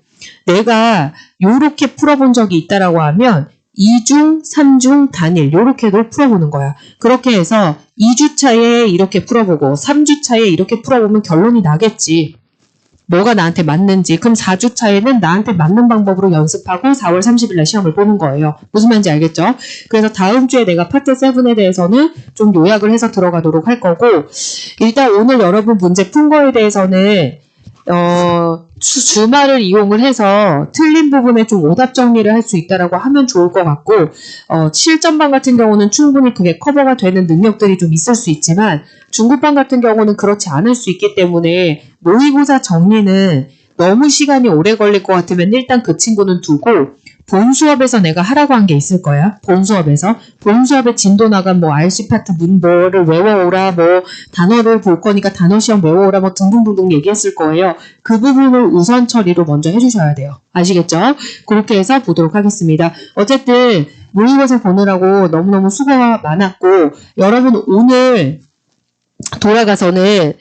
내가 요렇게 풀어본 적이 있다라고 하면 2중, 3중, 단일 요렇게도 풀어보는 거야. 그렇게 해서 2주차에 이렇게 풀어보고 3주차에 이렇게 풀어보면 결론이 나겠지. 뭐가 나한테 맞는지. 그럼 4주차에는 나한테 맞는 방법으로 연습하고 4월 30일 날 시험을 보는 거예요. 무슨 말인지 알겠죠? 그래서 다음 주에 내가 파트 7에 대해서는 좀 요약을 해서 들어가도록 할 거고, 일단 오늘 여러분 문제 푼 거에 대해서는 주말을 이용을 해서 틀린 부분에 좀 오답 정리를 할 수 있다라고 하면 좋을 것 같고, 실전반 같은 경우는 충분히 그게 커버가 되는 능력들이 좀 있을 수 있지만, 중급반 같은 경우는 그렇지 않을 수 있기 때문에 모의고사 정리는 너무 시간이 오래 걸릴 것 같으면 일단 그 친구는 두고, 본 수업에서 내가 하라고 한 게 있을 거야. 본 수업에 진도 나간 뭐 RC 파트 문법을 외워오라, 뭐 단어를 볼 거니까 단어 시험 외워오라, 뭐 등등등등 얘기했을 거예요. 그 부분을 우선 처리로 먼저 해주셔야 돼요. 아시겠죠? 그렇게 해서 보도록 하겠습니다. 어쨌든 모의고사 보느라고 너무너무 수고가 많았고, 여러분 오늘 돌아가서는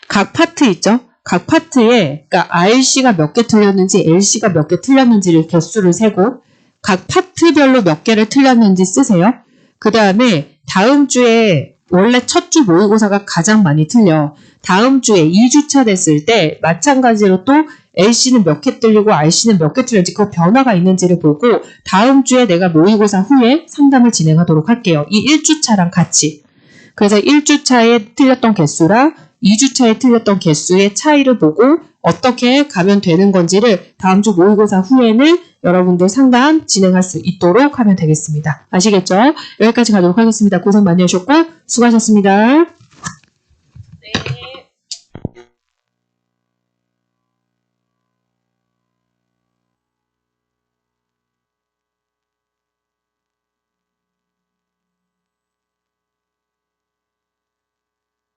각 파트 있죠? 각 파트에, 그러니까 RC가 몇 개 틀렸는지, LC가 몇 개 틀렸는지를 개수를 세고, 각 파트별로 몇 개를 틀렸는지 쓰세요. 그 다음에 다음 주에, 원래 첫 주 모의고사가 가장 많이 틀려. 다음 주에 2주차 됐을 때, 마찬가지로 또 LC는 몇 개 틀리고 RC는 몇 개 틀렸는지 그 변화가 있는지를 보고, 다음 주에 내가 모의고사 후에 상담을 진행하도록 할게요. 이 1주차랑 같이. 그래서 1주차에 틀렸던 개수랑 2주차에 틀렸던 개수의 차이를 보고 어떻게 가면 되는 건지를 다음 주 모의고사 후에는 여러분들 상담 진행할 수 있도록 하면 되겠습니다. 아시겠죠? 여기까지 가도록 하겠습니다. 고생 많이 하셨고 수고하셨습니다.